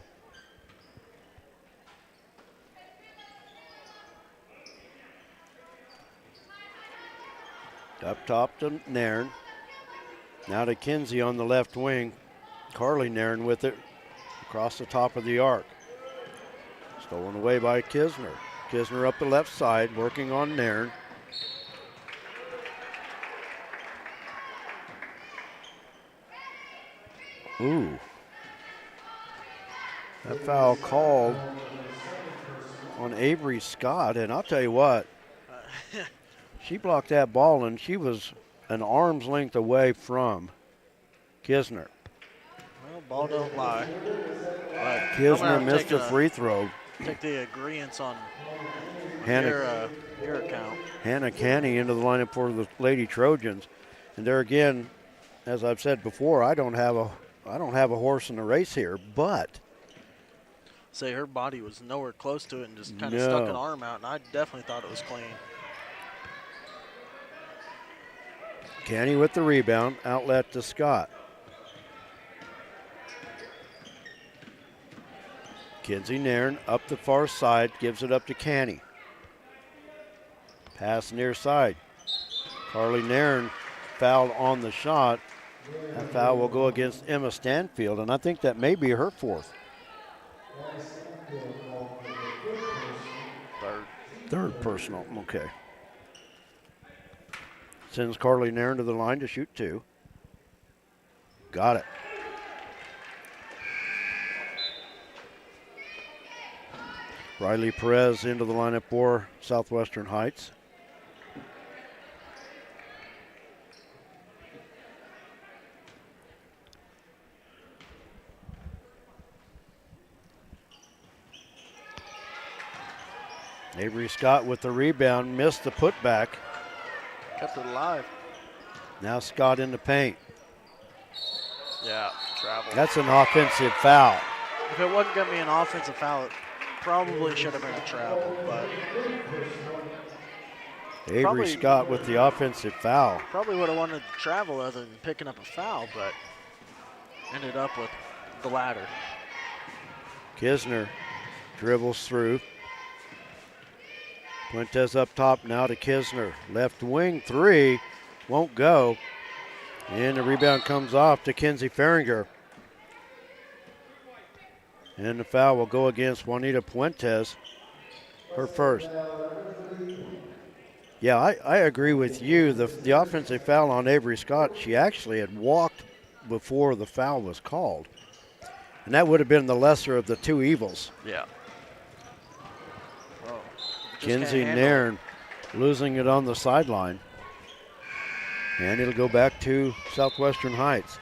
Up top to Nairn. Now to Kinsey on the left wing. Carly Nairn with it across the top of the arc. Stolen away by Kisner. Kisner up the left side, working on Nairn. Ooh. That foul called on Avery Scott, and I'll tell you what, she blocked that ball, and she was an arm's length away from Kisner. Well, ball don't lie. Kisner missed a free throw. Take the agreeance on Hannah, your account. Hannah Canny into the lineup for the Lady Trojans. And there again, as I've said before, I don't have a horse in the race here, but say her body was nowhere close to it and just kind of stuck an arm out, and I definitely thought it was clean. Canny with the rebound, outlet to Scott. Kinsey Nairn up the far side, gives it up to Canny. Pass near side. Carly Nairn fouled on the shot. That foul will go against Emma Stanfield, and I think that may be her fourth. Third personal, okay. Sends Carly Nairn to the line to shoot two. Got it. Riley Perez into the lineup for Southwestern Heights. Avery Scott with the rebound, missed the putback. Kept it alive. Now Scott in the paint. Yeah, travel. That's an offensive foul. If it wasn't going to be an offensive foul, it probably should have been a travel, but Avery Scott with the offensive foul. Probably would have wanted to travel other than picking up a foul, but ended up with the latter. Kisner dribbles through. Fuentes up top now to Kisner. Left wing three, won't go. And the rebound comes off to Kinsey Farringer. And the foul will go against Juanita Fuentes, her first. Yeah, I agree with you. The offensive foul on Avery Scott, she actually had walked before the foul was called. And that would have been the lesser of the two evils. Yeah. Kinsey Nairn losing it on the sideline. And it'll go back to Southwestern Heights.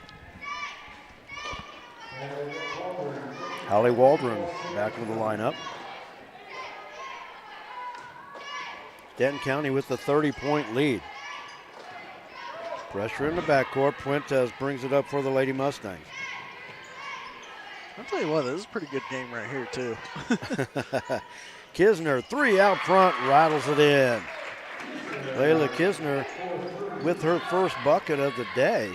Hallie Waldron back into the lineup. Stanton County with the 30-point lead. Pressure in the backcourt. Fuentes brings it up for the Lady Mustangs. I'll tell you what, this is a pretty good game right here, too. Kisner, three out front, rattles it in. Layla Kisner with her first bucket of the day.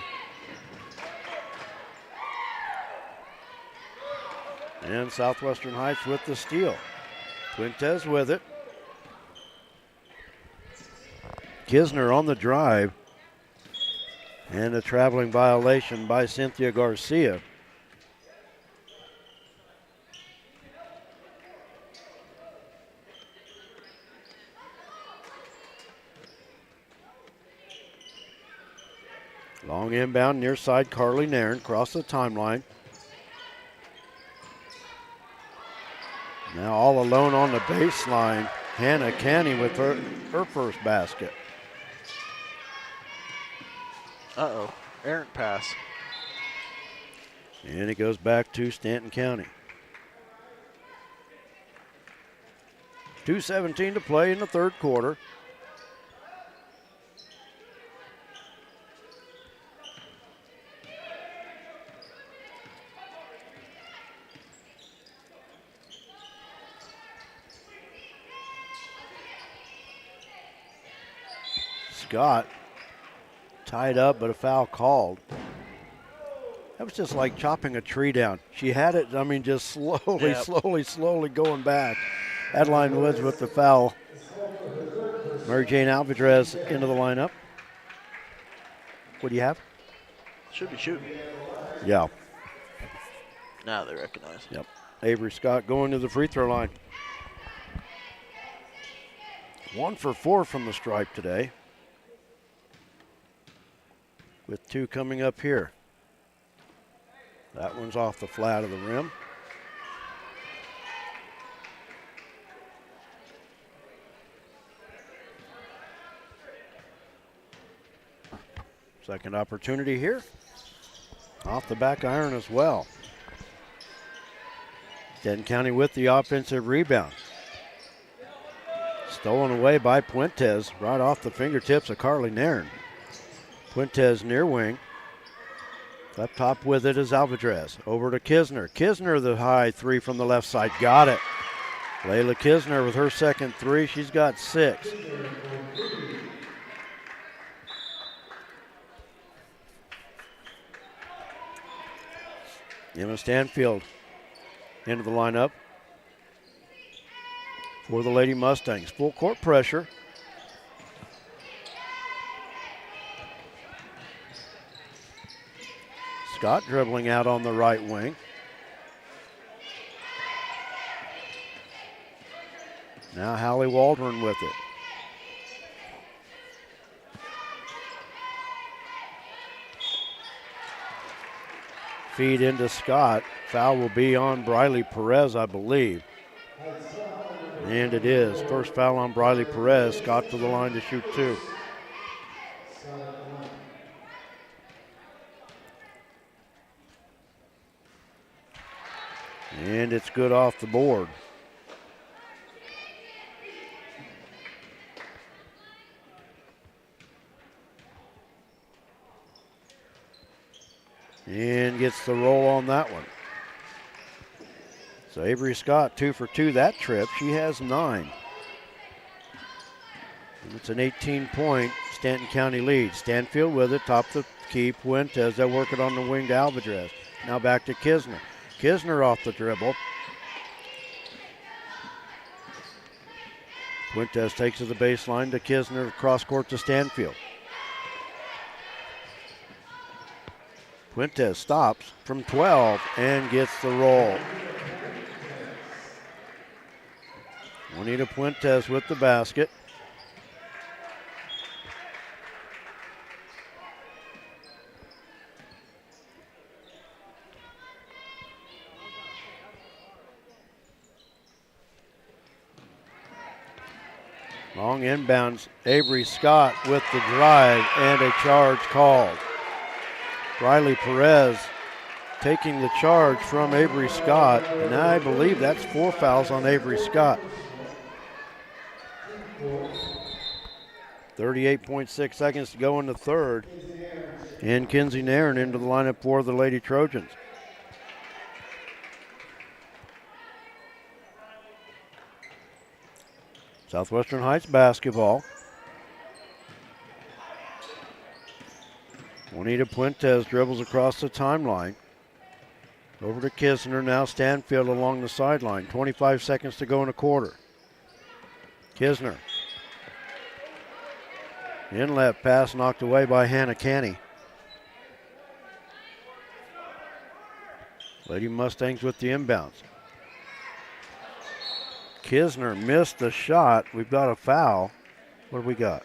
And Southwestern Heights with the steal. Fuentes with it. Kisner on the drive. And a traveling violation by Cynthia Garcia. Long inbound near side, Carly Nairn across the timeline. Now all alone on the baseline, Hannah Canny with her first basket. Uh-oh, errant pass. And it goes back to Stanton County. 2:17 to play in the third quarter. Scott tied up, but a foul called. That was just like chopping a tree down. She had it, I mean, just slowly going back. Adeline Woods with the foul. Mary Jane Alvarez into the lineup. What do you have? Should be shooting. Yeah. Now they recognize. Yep. Avery Scott going to the free throw line. 1 for 4 from the stripe today, with 2 coming up here. That one's off the flat of the rim. Second opportunity here. Off the back iron as well. Stanton County with the offensive rebound. Stolen away by Puentes, right off the fingertips of Carly Nairn. Puentes near wing. Up top with it is Alvarez. Over to Kisner. Kisner, the high 3 from the left side. Got it. Layla Kisner with her second 3. She's got 6. Emma Stanfield into the lineup for the Lady Mustangs. Full court pressure. Scott dribbling out on the right wing. Now Hallie Waldron with it. Feed into Scott. Foul will be on Briley Perez, I believe. And it is. First foul on Briley Perez. Scott to the line to shoot 2. And it's good off the board. And gets the roll on that one. So Avery Scott 2 for 2 that trip. She has 9. And it's an 18-point Stanton County lead. Stanfield with it, top the key. Puentes, they'll work it on the wing to Alvarez. Now back to Kisner. Kisner off the dribble. Puentes takes to the baseline to Kisner, cross court to Stanfield. Puentes stops from 12 and gets the roll. Juanita Puentes with the basket. Long inbounds. Avery Scott with the drive and a charge called. Briley Perez taking the charge from Avery Scott, and I believe that's 4 fouls on Avery Scott. 38.6 seconds to go in the third. And Kinsey Nairn into the lineup for the Lady Trojans. Southwestern Heights basketball. Juanita Puentes dribbles across the timeline. Over to Kisner, now Stanfield along the sideline. 25 seconds to go in a quarter. Kisner. Inlet pass knocked away by Hannah Canny. Lady Mustangs with the inbounds. Kisner missed the shot. We've got a foul. What do we got?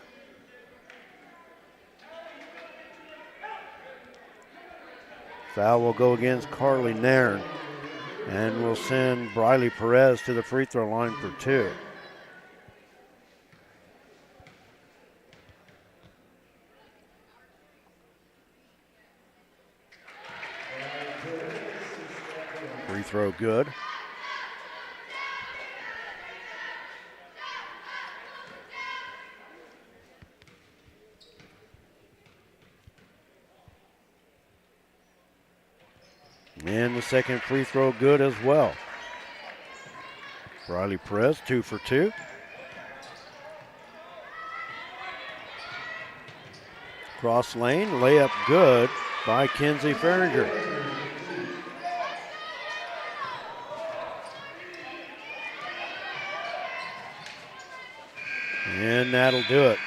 Foul will go against Carly Nairn, and will send Briley Perez to the free throw line for 2. throw good. And the second free throw good as well. Riley Perez, 2 for 2. Cross lane, layup good by Kinsey Farringer. And that'll do it.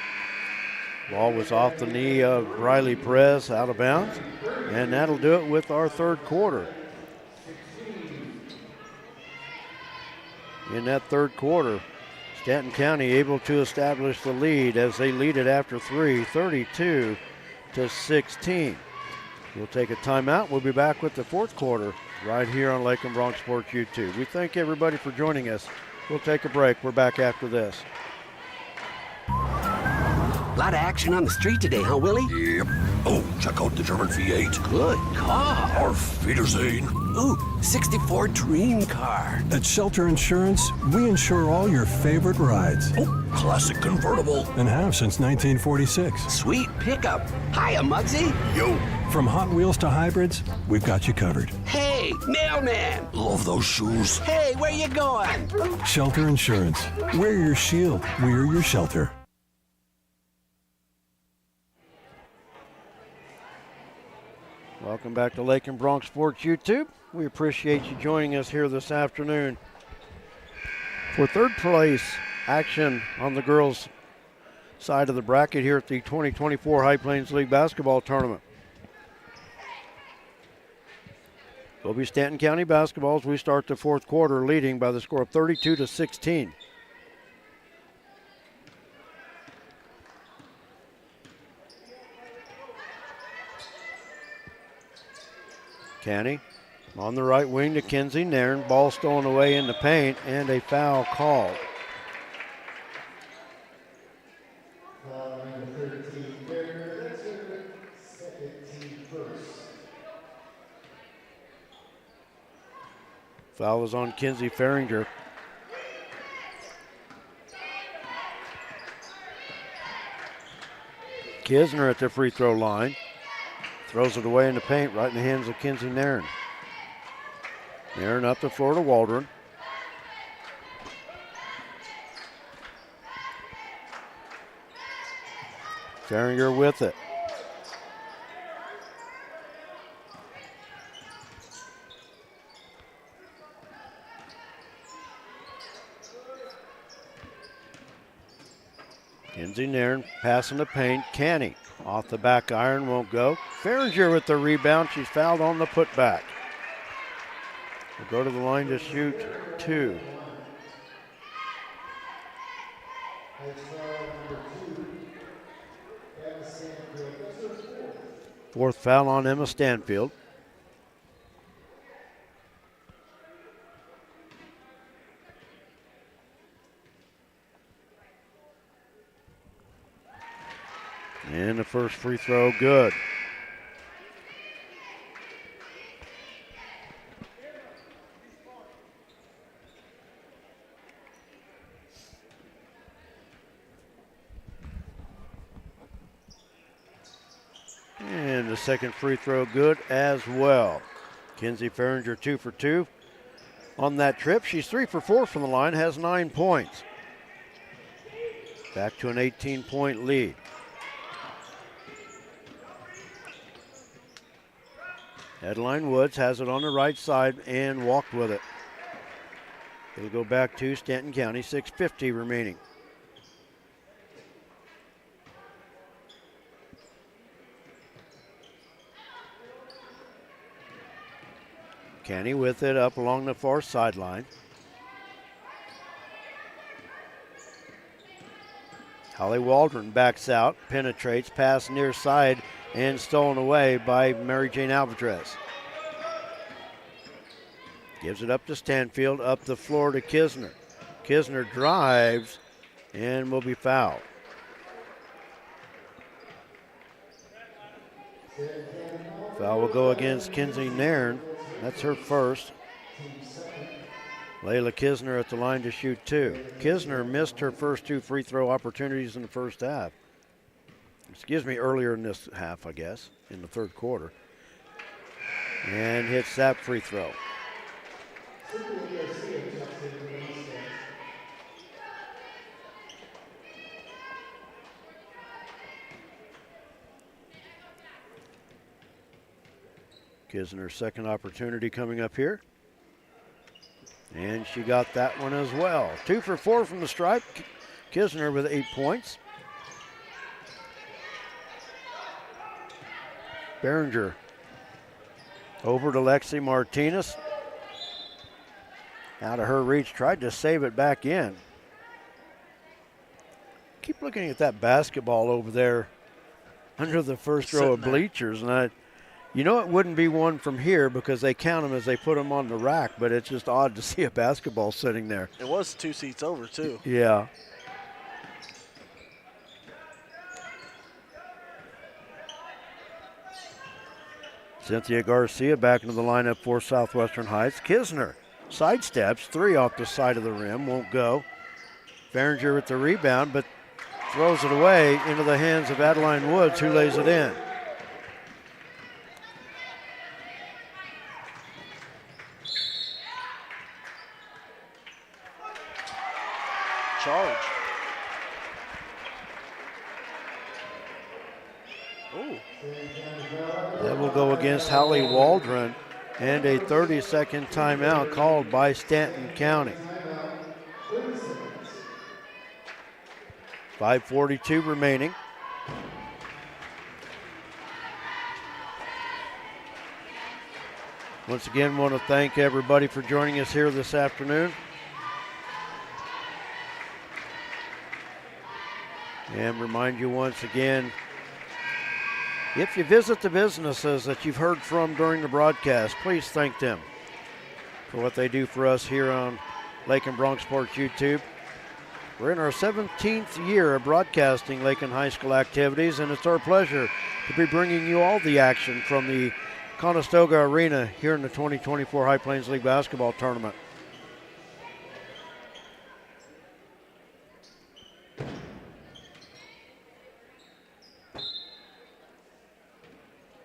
Ball was off the knee of Riley Perez, out of bounds. And that'll do it with our third quarter. In that third quarter, Stanton County able to establish the lead as they lead it after 3, 32-16. We'll take a timeout. We'll be back with the fourth quarter right here on Lake and Bronx Sports YouTube. We thank everybody for joining us. We'll take a break. We're back after this. A lot of action on the street today, huh, Willie? Yep. Oh, check out the German V8. Good car. Auf Wiedersehen. Ooh, 64 dream car. At Shelter Insurance, we insure all your favorite rides. Oh, classic convertible. And have since 1946. Sweet pickup. Hiya, Muggsy. Yo. From Hot Wheels to hybrids, we've got you covered. Hey, mailman. Love those shoes. Hey, where you going? Shelter Insurance. We're your shield. We're your shelter. Welcome back to Lake and Bronx Sports YouTube. We appreciate you joining us here this afternoon for third place action on the girls' side of the bracket here at the 2024 High Plains League Basketball Tournament. Will be Stanton County basketball as we start the fourth quarter, leading by the score of 32-16. Canny on the right wing to Kinsey Nairn. Ball stolen away in the paint and a foul called. Foul was on Kinsey Farringer. Kisner at the free throw line. Throws it away in the paint, right in the hands of Kinsey Nairn. Nairn up the floor to Waldron. Farringer with it. Kinsey Nairn passing the paint. Canny off the back iron, won't go. Farringer with the rebound. She's fouled on the putback. Will go to the line to shoot 2. Fourth foul on Emma Stanfield. And the first free throw good. And the second free throw good as well. Kinsey Farringer 2 for 2 on that trip. She's 3 for 4 from the line, has 9 points. Back to an 18-point lead. Adeline Woods has it on the right side and walked with it. It'll go back to Stanton County, 6:50 remaining. Canny with it up along the far sideline. Holly Waldron backs out, penetrates, pass near side, and stolen away by Mary Jane Alvarez. Gives it up to Stanfield, up the floor to Kisner. Kisner drives and will be fouled. Foul will go against Kinsey Nairn. That's her first. Layla Kisner at the line to shoot 2. Kisner missed her first 2 free throw opportunities in the first half. Earlier in this half, I guess, in the third quarter. And hits that free throw. Kisner's second opportunity coming up here. And she got that one as well. 2 for 4 from the stripe. Kisner with 8 points. Behringer over to Lexi Martinez. Out of her reach, tried to save it back in. Keep looking at that basketball over there under the first row of bleachers. And you know it wouldn't be one from here because they count them as they put them on the rack, but it's just odd to see a basketball sitting there. It was 2 seats over, too. Yeah. Cynthia Garcia back into the lineup for Southwestern Heights. Kisner sidesteps, 3 off the side of the rim, won't go. Behringer with the rebound, but throws it away into the hands of Adeline Woods, who lays it in. Charge. Ooh. That will go against Hallie Waldron, and a 30-second timeout called by Stanton County. 5:42 remaining. Once again, want to thank everybody for joining us here this afternoon. And remind you once again, if you visit the businesses that you've heard from during the broadcast, please thank them for what they do for us here on Lake and Bronx Sports YouTube. We're in our 17th year of broadcasting Lake and High School activities, and it's our pleasure to be bringing you all the action from the Conestoga Arena here in the 2024 High Plains League Basketball Tournament.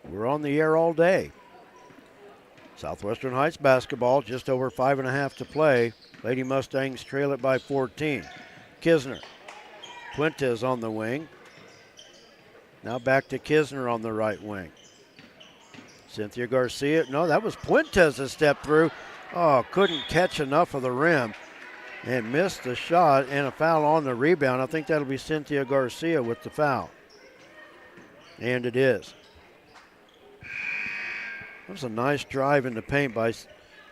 We're on the air all day. Southwestern Heights basketball, just over 5.5 to play. Lady Mustangs trail it by 14. Kisner. Puentes on the wing. Now back to Kisner on the right wing. Cynthia Garcia. No, that was Puentes that stepped through. Oh, couldn't catch enough of the rim and missed the shot, and a foul on the rebound. I think that'll be Cynthia Garcia with the foul. And it is. That was a nice drive in the paint by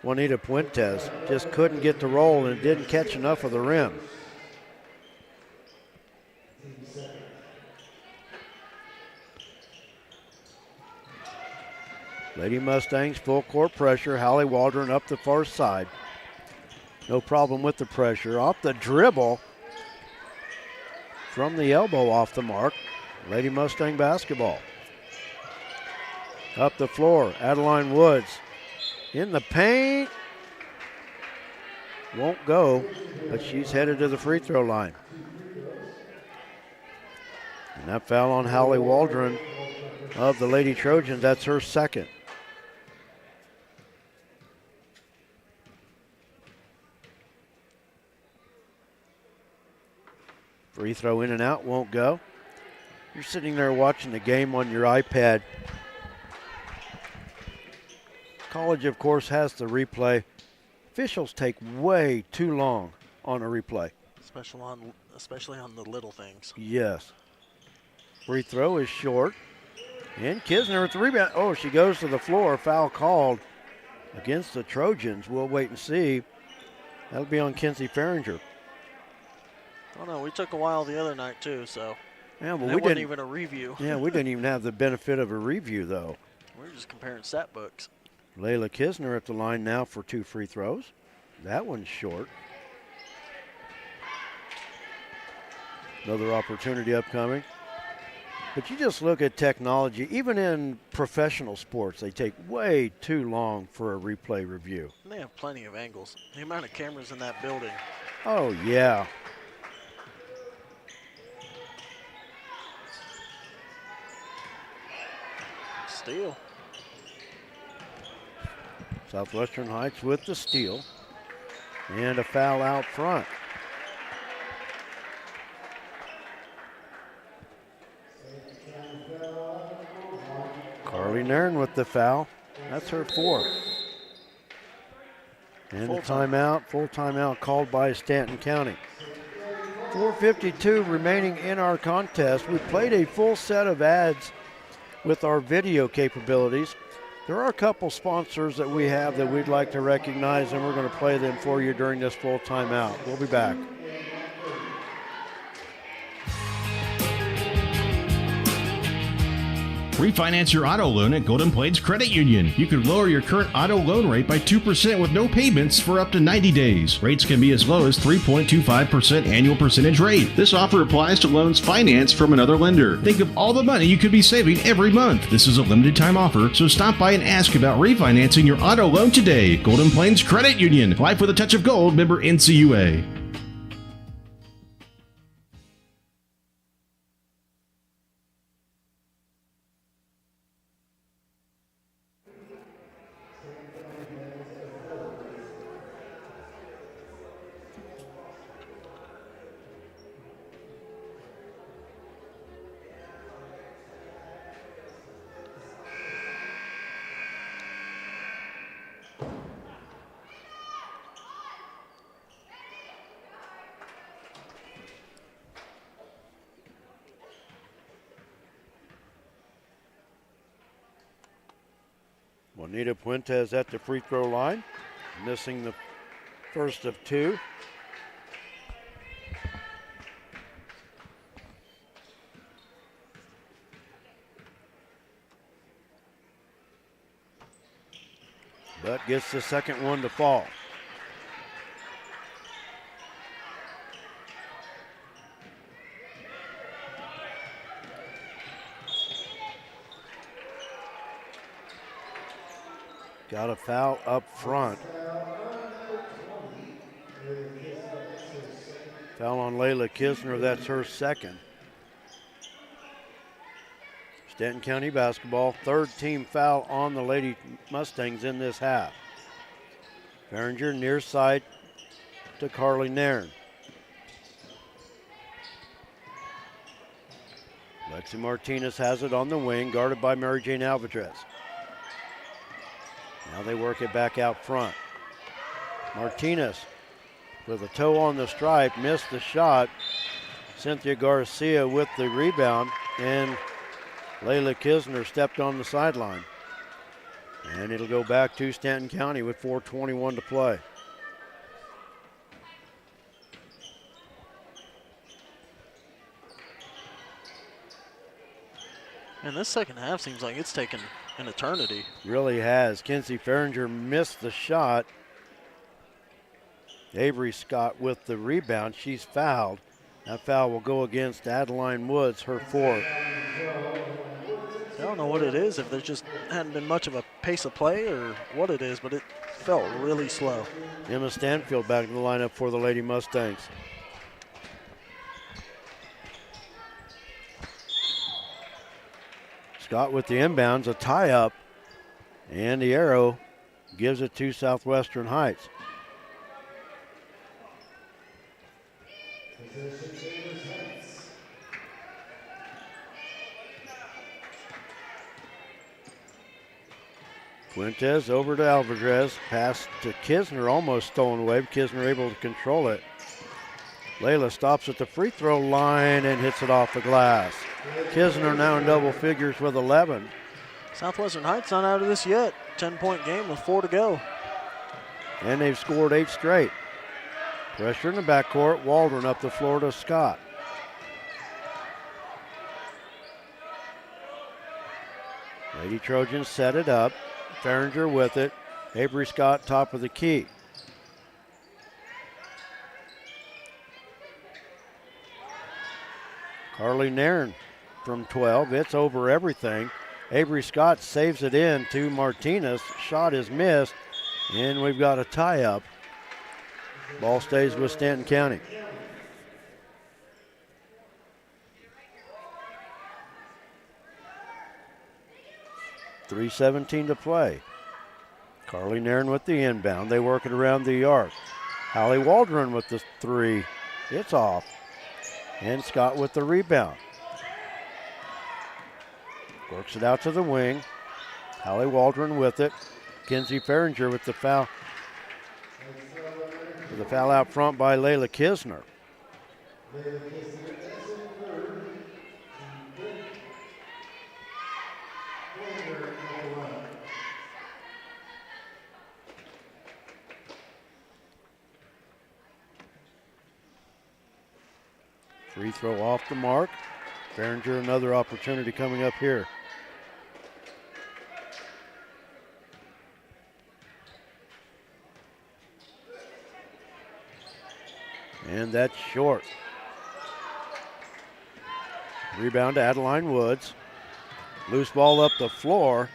Juanita Puentes. Just couldn't get the roll and didn't catch enough of the rim. Lady Mustangs full court pressure. Hallie Waldron up the far side. No problem with the pressure. Off the dribble. From the elbow off the mark. Lady Mustang basketball. Up the floor, Adeline Woods in the paint. Won't go, but she's headed to the free throw line. And that foul on Hallie Waldron of the Lady Trojans, that's her second. Free throw in and out, won't go. You're sitting there watching the game on your iPad. College, of course, has the replay. Officials take way too long on a replay. Especially on the little things. Yes. Free throw is short. And Kisner with the rebound. Oh, she goes to the floor. Foul called against the Trojans. We'll wait and see. That'll be on Kinsey Behringer. Oh, no, we took a while the other night, too, so. Yeah, well, it wasn't even a review. Yeah, we didn't even have the benefit of a review, though. We're just comparing stat books. Layla Kisner at the line now for 2 free throws. That one's short. Another opportunity upcoming. But you just look at technology, even in professional sports, they take way too long for a replay review. And they have plenty of angles. The amount of cameras in that building. Oh, yeah. Steal. Southwestern Heights with the steal. And a foul out front. Carly Nairn with the foul. That's her fourth. And a timeout, full timeout called by Stanton County. 4:52 remaining in our contest. We played a full set of ads with our video capabilities. There are a couple sponsors that we have that we'd like to recognize, and we're going to play them for you during this full timeout. We'll be back. Refinance your auto loan at Golden Plains Credit Union. You could lower your current auto loan rate by 2% with no payments for up to 90 days. Rates can be as low as 3.25% annual percentage rate. This offer applies to loans financed from another lender. Think of all the money you could be saving every month. This is a limited time offer, so stop by and ask about refinancing your auto loan today. Golden Plains Credit Union. Life with a touch of gold. Member NCUA. Juanita Puentes at the free throw line, missing the first of two. But gets the second one to fall. Got a foul up front. Foul on Layla Kisner, that's her second. Stanton County basketball, third team foul on the Lady Mustangs in this half. Behringer near side to Carly Nairn. Lexi Martinez has it on the wing, guarded by Mary Jane Alvarez. Now they work it back out front. Martinez with a toe on the stripe, missed the shot. Cynthia Garcia with the rebound, and Layla Kisner stepped on the sideline. And it'll go back to Stanton County with 4:21 to play. And this second half seems like it's taken an eternity. Really has. Kinsey Ferringer missed the shot. Avery Scott with the rebound. She's fouled. That foul will go against Adeline Woods, her fourth. I don't know what it is, if there just hadn't been much of a pace of play or what it is, but it felt really slow. Emma Stanfield back in the lineup for the Lady Mustangs. Scott with the inbounds, a tie-up, and the arrow gives it to Southwestern Heights. Fuentes over to Alvarez, pass to Kisner, almost stolen away, but Kisner able to control it. Layla stops at the free throw line and hits it off the glass. Kisner now in double figures with 11. Southwestern Heights not out of this yet. 10-point game with 4 to go. And they've scored 8 straight. Pressure in the backcourt. Waldron up the floor to Scott. Lady Trojans set it up. Ferringer with it. Avery Scott top of the key. Carly Nairn from 12. It's over everything. Avery Scott saves it in to Martinez. Shot is missed, and we've got a tie-up. Ball stays with Stanton County. .3:17 to play. Carly Nairn with the inbound. They work it around the arc. Hallie Waldron with the three. It's off. And Scott with the rebound. Works it out to the wing. Hallie Waldron with it. Kinsey Farringer with the foul. The foul out front by Layla Kisner. Free throw off the mark. Farringer, another opportunity coming up here. And that's short. Rebound to Adeline Woods. Loose ball up the floor.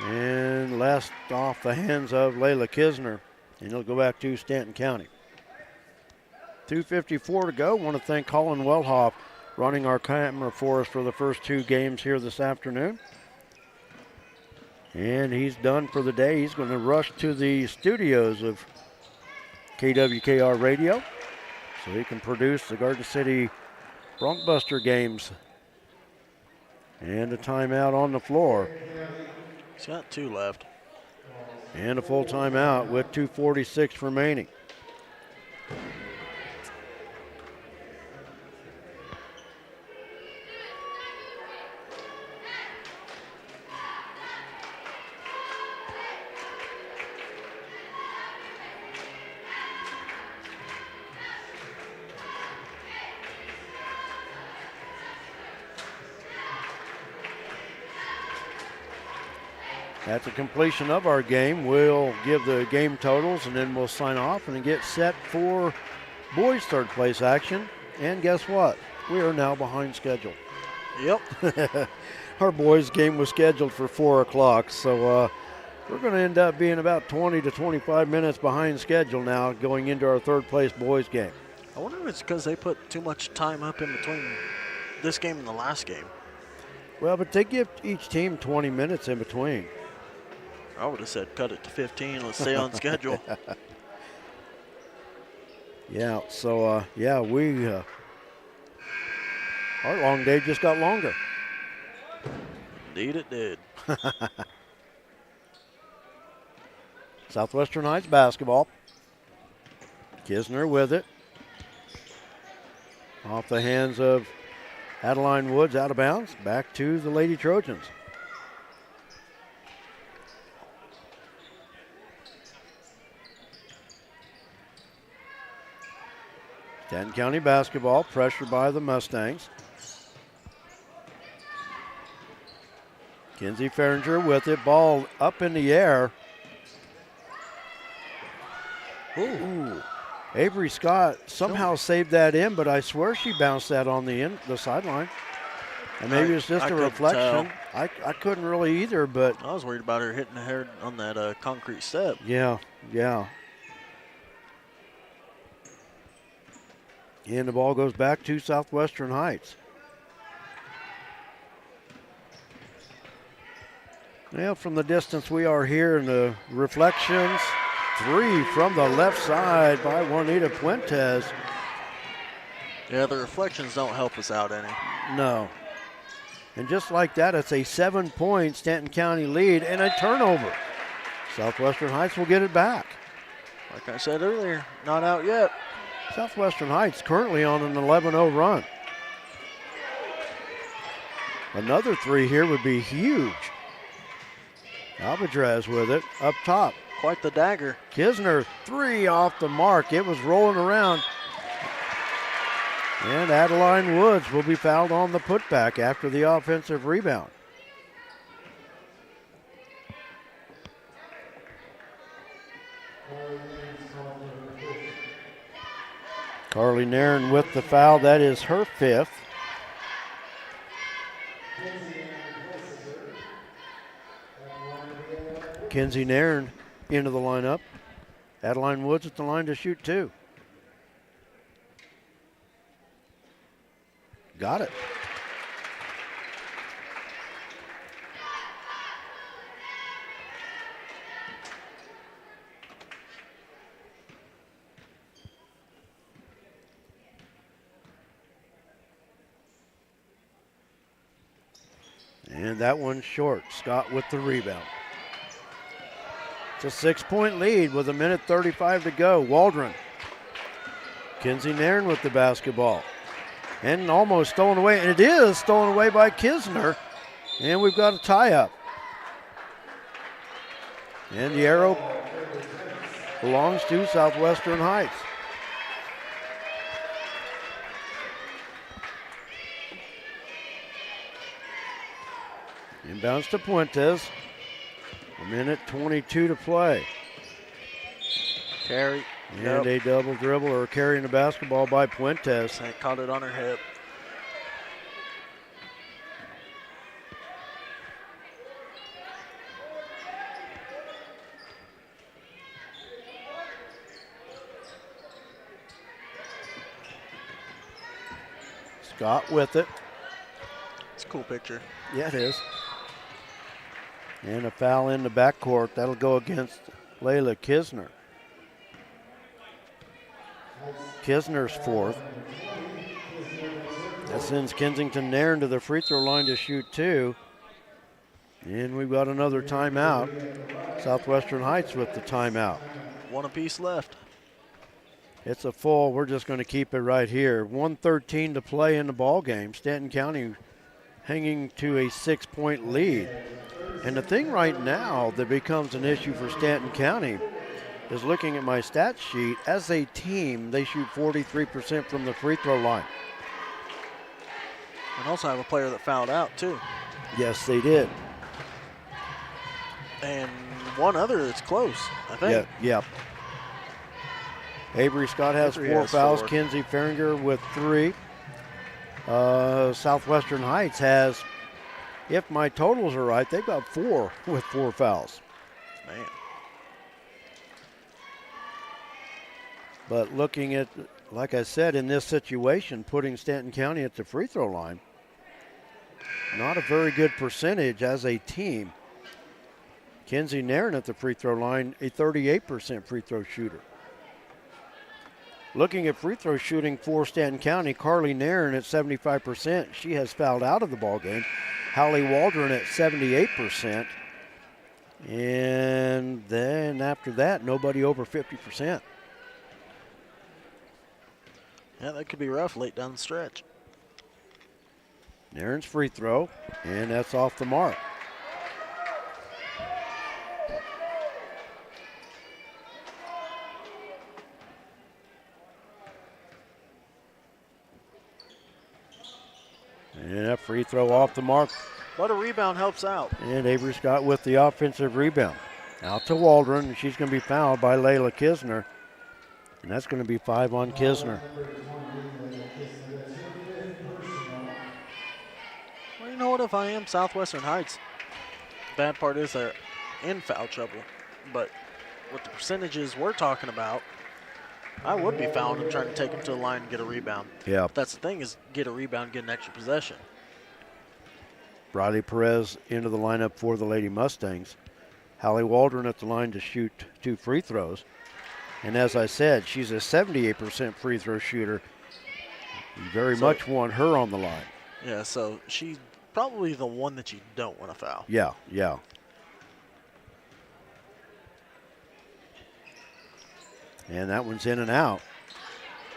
And last off the hands of Layla Kisner. And it'll go back to Stanton County. 2:54 to go. Want to thank Colin Wellhoff running our camera for us for the first two games here this afternoon. And he's done for the day. He's going to rush to the studios of KWKR Radio so he can produce the Garden City Bronkbuster games. And a timeout on the floor. He's got 2 left. And a full timeout with 2:46 remaining. At the completion of our game, we'll give the game totals and then we'll sign off and get set for boys' third place action. And guess what? We are now behind schedule. Yep. Our boys' game was scheduled for 4 o'clock, so we're going to end up being about 20 to 25 minutes behind schedule now going into our third place boys' game. I wonder if it's because they put too much time up in between this game and the last game. Well, but they give each team 20 minutes in between. I would have said cut it to 15. Let's stay on schedule. Yeah, so, we our long day just got longer. Indeed it did. Southwestern Heights basketball. Kisner with it. Off the hands of Adeline Woods, out of bounds. Back to the Lady Trojans. Stanton County basketball, pressure by the Mustangs. Kinsey Farringer with it, ball up in the air. Ooh. Avery Scott somehow saved that in, but I swear she bounced that on the sideline. And maybe it's just a reflection. I couldn't really either, but I was worried about her hitting the head on that concrete step. Yeah. And the ball goes back to Southwestern Heights. Well, from the distance we are here in the reflections, 3 from the left side by Juanita Puentes. Yeah, the reflections don't help us out any. No. And just like that, it's a 7-point Stanton County lead and a turnover. Southwestern Heights will get it back. Like I said earlier, not out yet. Southwestern Heights currently on an 11-0 run. Another 3 here would be huge. Alvarez with it up top. Quite the dagger. Kisner, 3 off the mark. It was rolling around. And Adeline Woods will be fouled on the putback after the offensive rebound. Carly Nairn with the foul. That is her 5th. Kinsey Nairn into the lineup. Adeline Woods at the line to shoot 2. Got it. And that one's short. Scott with the rebound. It's a 6-point lead with 1:35 to go. Waldron. Kinsey Nairn with the basketball. And almost stolen away. And it is stolen away by Kisner. And we've got a tie-up. And the arrow belongs to Southwestern Heights. Inbounds to Puentes. 1:22 to play. Carry. And a double dribble or carrying the basketball by Puentes. And caught it on her hip. Scott with it. It's a cool picture. Yeah, it is. And a foul in the backcourt. That'll go against Layla Kisner. Kisner's 4th. That sends Kensington Nairn to the free throw line to shoot 2. And we've got another timeout. Southwestern Heights with the timeout. 1 apiece left. It's a full. We're just going to keep it right here. 1:13 to play in the ball game. Stanton County hanging to a 6-point lead. And the thing right now that becomes an issue for Stanton County is looking at my stat sheet. As a team, they shoot 43% from the free throw line. And also have a player that fouled out too. Yes, they did. And one other that's close, I think. Yeah. Avery Scott has 4 fouls. 4. Kinsey Farringer with 3. Southwestern Heights has, if my totals are right, they've got 4 with 4 fouls. Man. But looking at, like I said, in this situation, putting Stanton County at the free throw line, not a very good percentage as a team. Kinsey Nairn at the free throw line, a 38% free throw shooter. Looking at free throw shooting for Stanton County, Carly Nairn at 75%. She has fouled out of the ball game. Hallie Waldron at 78%. And then after that, nobody over 50%. Yeah, that could be rough late down the stretch. Nairn's free throw, and that's off the mark. And that free throw off the mark. But a rebound helps out. And Avery Scott with the offensive rebound. Out to Waldron, and she's going to be fouled by Layla Kisner. And that's going to be 5 on Kisner. Well, you know what? If I am Southwestern Heights, bad part is they're in foul trouble. But with the percentages we're talking about, I would be fouling them, trying to take them to the line and get a rebound. Yeah. That's the thing, is get a rebound, get an extra possession. Riley Perez into the lineup for the Lady Mustangs. Hallie Waldron at the line to shoot 2 free throws. And as I said, she's a 78% free throw shooter. You very much want her on the line. Yeah, so she's probably the one that you don't want to foul. Yeah. And that one's in and out.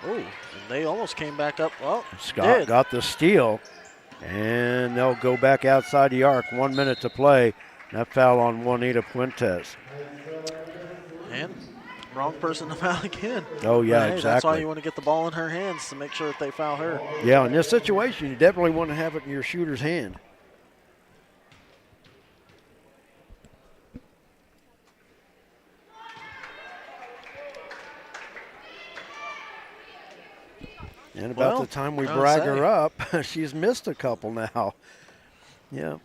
Oh, and they almost came back up. Well, Scott got the steal, and they'll go back outside the arc. 1 minute to play. That foul on Juanita Puentes. And wrong person to foul again. Oh, yeah, hey, exactly. That's why you want to get the ball in her hands to make sure that they foul her. Yeah, in this situation, you definitely want to have it in your shooter's hand. And about the time we brag her up, she's missed a couple now. Yeah.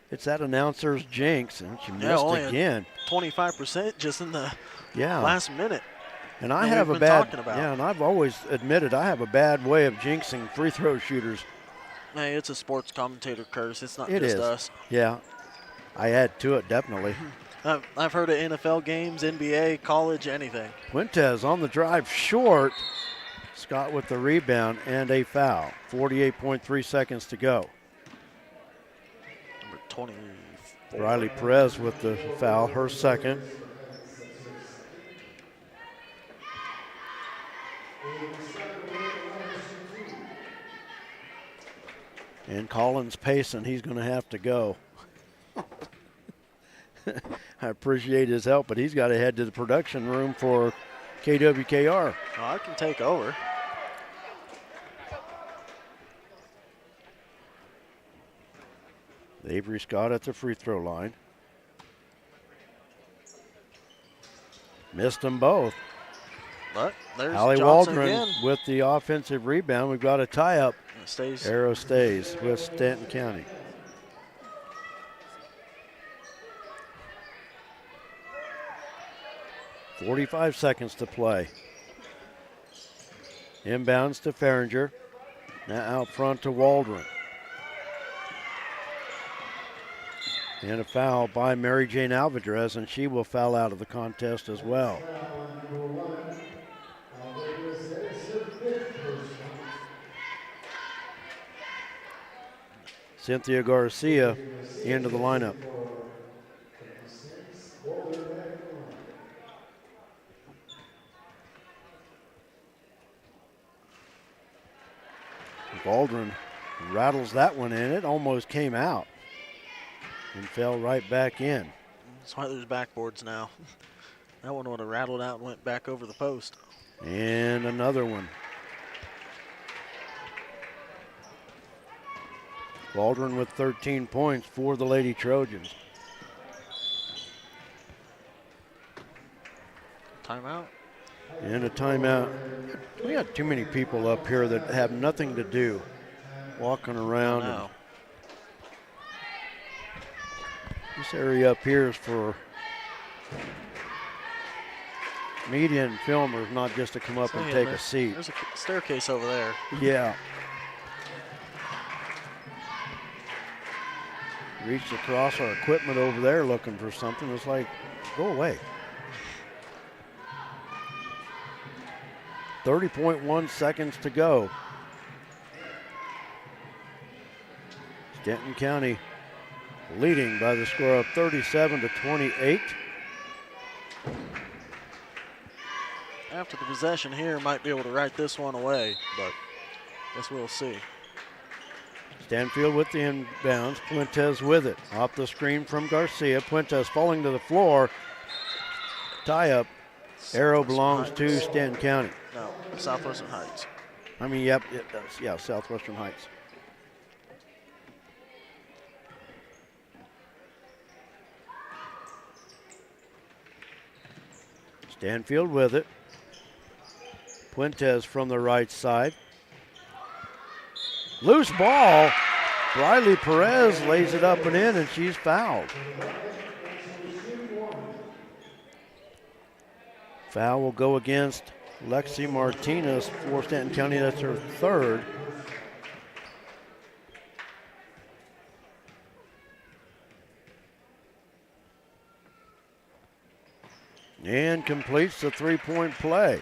It's that announcer's jinx, and she missed only again. 25% just in the Yeah. last minute. And I that have we've a been bad, talking about. yeah, and I've always admitted I have a bad way of jinxing free throw shooters. Hey, it's a sports commentator curse. It's not It just is. us. Yeah, I add to it definitely. I've heard of NFL games, NBA, college, anything. Fuentes on the drive short. Scott with the rebound and a foul. 48.3 seconds to go. Number 24. Riley Perez with the foul, her second. And Collins Payson, he's going to have to go. I appreciate his help, but he's got to head to the production room for KWKR. Oh, I can take over. Avery Scott at the free throw line. Missed them both. But there's Allie Johnson Waldron again. with the offensive rebound. We've got a tie-up. It stays. Arrow stays with Stanton County. .45 seconds to play. Inbounds to Farringer. Now out front to Waldron. And a foul by Mary Jane Alvarez, and she will foul out of the contest as well. Cynthia Garcia into the lineup. Waldron rattles that one in. It almost came out and fell right back in. That's why there's backboards now. That one would have rattled out and went back over the post. And another one. Waldron with 13 points for the Lady Trojans. Timeout. And a timeout. We got too many people up here that have nothing to do, walking around. No. This area up here is for media and filmers, not just to come up and take a seat. There's a staircase over there. Yeah. Reached across our equipment over there looking for something. It's like, go away. 30.1 seconds to go. Stanton County leading by the score of 37-28. After the possession here, might be able to write this one away, but guess we'll see. Stanfield with the inbounds. Puentes with it. Off the screen from Garcia. Puentes falling to the floor. Tie up. Arrow belongs to Stanton County. No, Southwestern Heights. I mean, yep, it does. Yeah, Southwestern Heights. Stanfield with it. Puentes from the right side. Loose ball. Riley Perez lays it up and in, and she's fouled. Foul will go against Lexi Martinez for Stanton County. That's her third. And completes the three-point play.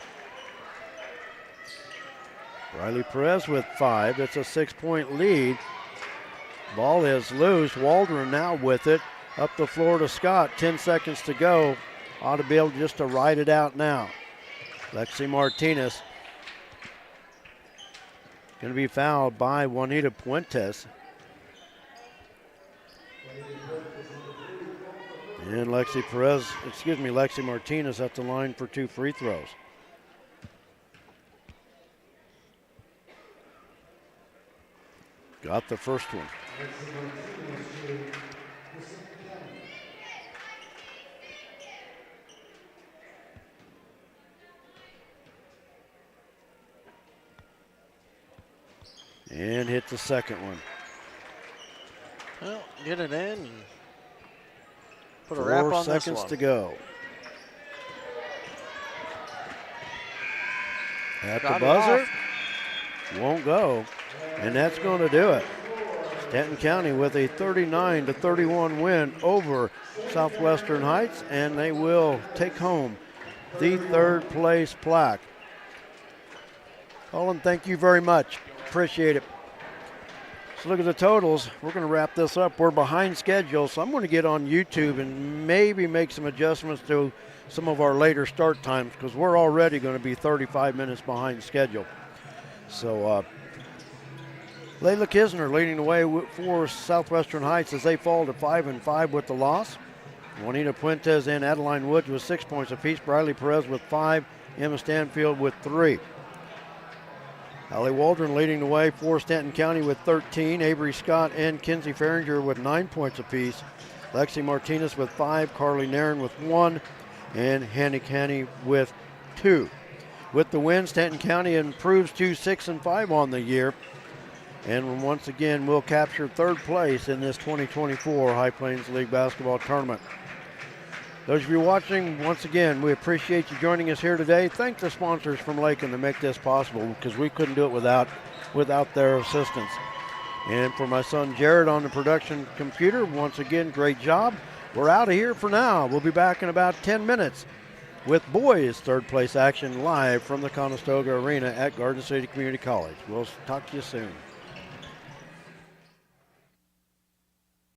Riley Perez with 5. It's a 6-point lead. Ball is loose. Waldron now with it. Up the floor to Scott. 10 seconds to go. Ought to be able just to ride it out now. Lexi Martinez going to be fouled by Juanita Puentes. And Lexi Martinez at the line for 2 free throws. Got the first one. And hit the second one. Well, get it in and put a wrap on this one. 4 seconds to go. At the buzzer, won't go, and that's going to do it. Stanton County with a 39-31 win over Southwestern Heights, and they will take home the third place plaque. Colin, thank you very much. Appreciate it. So look at the totals. We're going to wrap this up. We're behind schedule, so I'm going to get on YouTube and maybe make some adjustments to some of our later start times because we're already going to be 35 minutes behind schedule. So Layla Kisner leading the way for Southwestern Heights as they fall to 5-5 with the loss. Juanita Puentes and Adeline Woods with 6 points apiece. Briley Perez with 5. Emma Stanfield with 3. Allie Waldron leading the way for Stanton County with 13. Avery Scott and Kinsey Farringer with 9 points apiece. Lexi Martinez with 5. Carly Nairn with 1. And Hanny Canny with 2. With the win, Stanton County improves to 6-5 on the year. And once again, will capture third place in this 2024 High Plains League basketball tournament. Those of you watching, once again, we appreciate you joining us here today. Thank the sponsors from Lakin to make this possible because we couldn't do it without their assistance. And for my son Jared on the production computer, once again, great job. We're out of here for now. We'll be back in about 10 minutes with boys third place action live from the Conestoga Arena at Garden City Community College. We'll talk to you soon.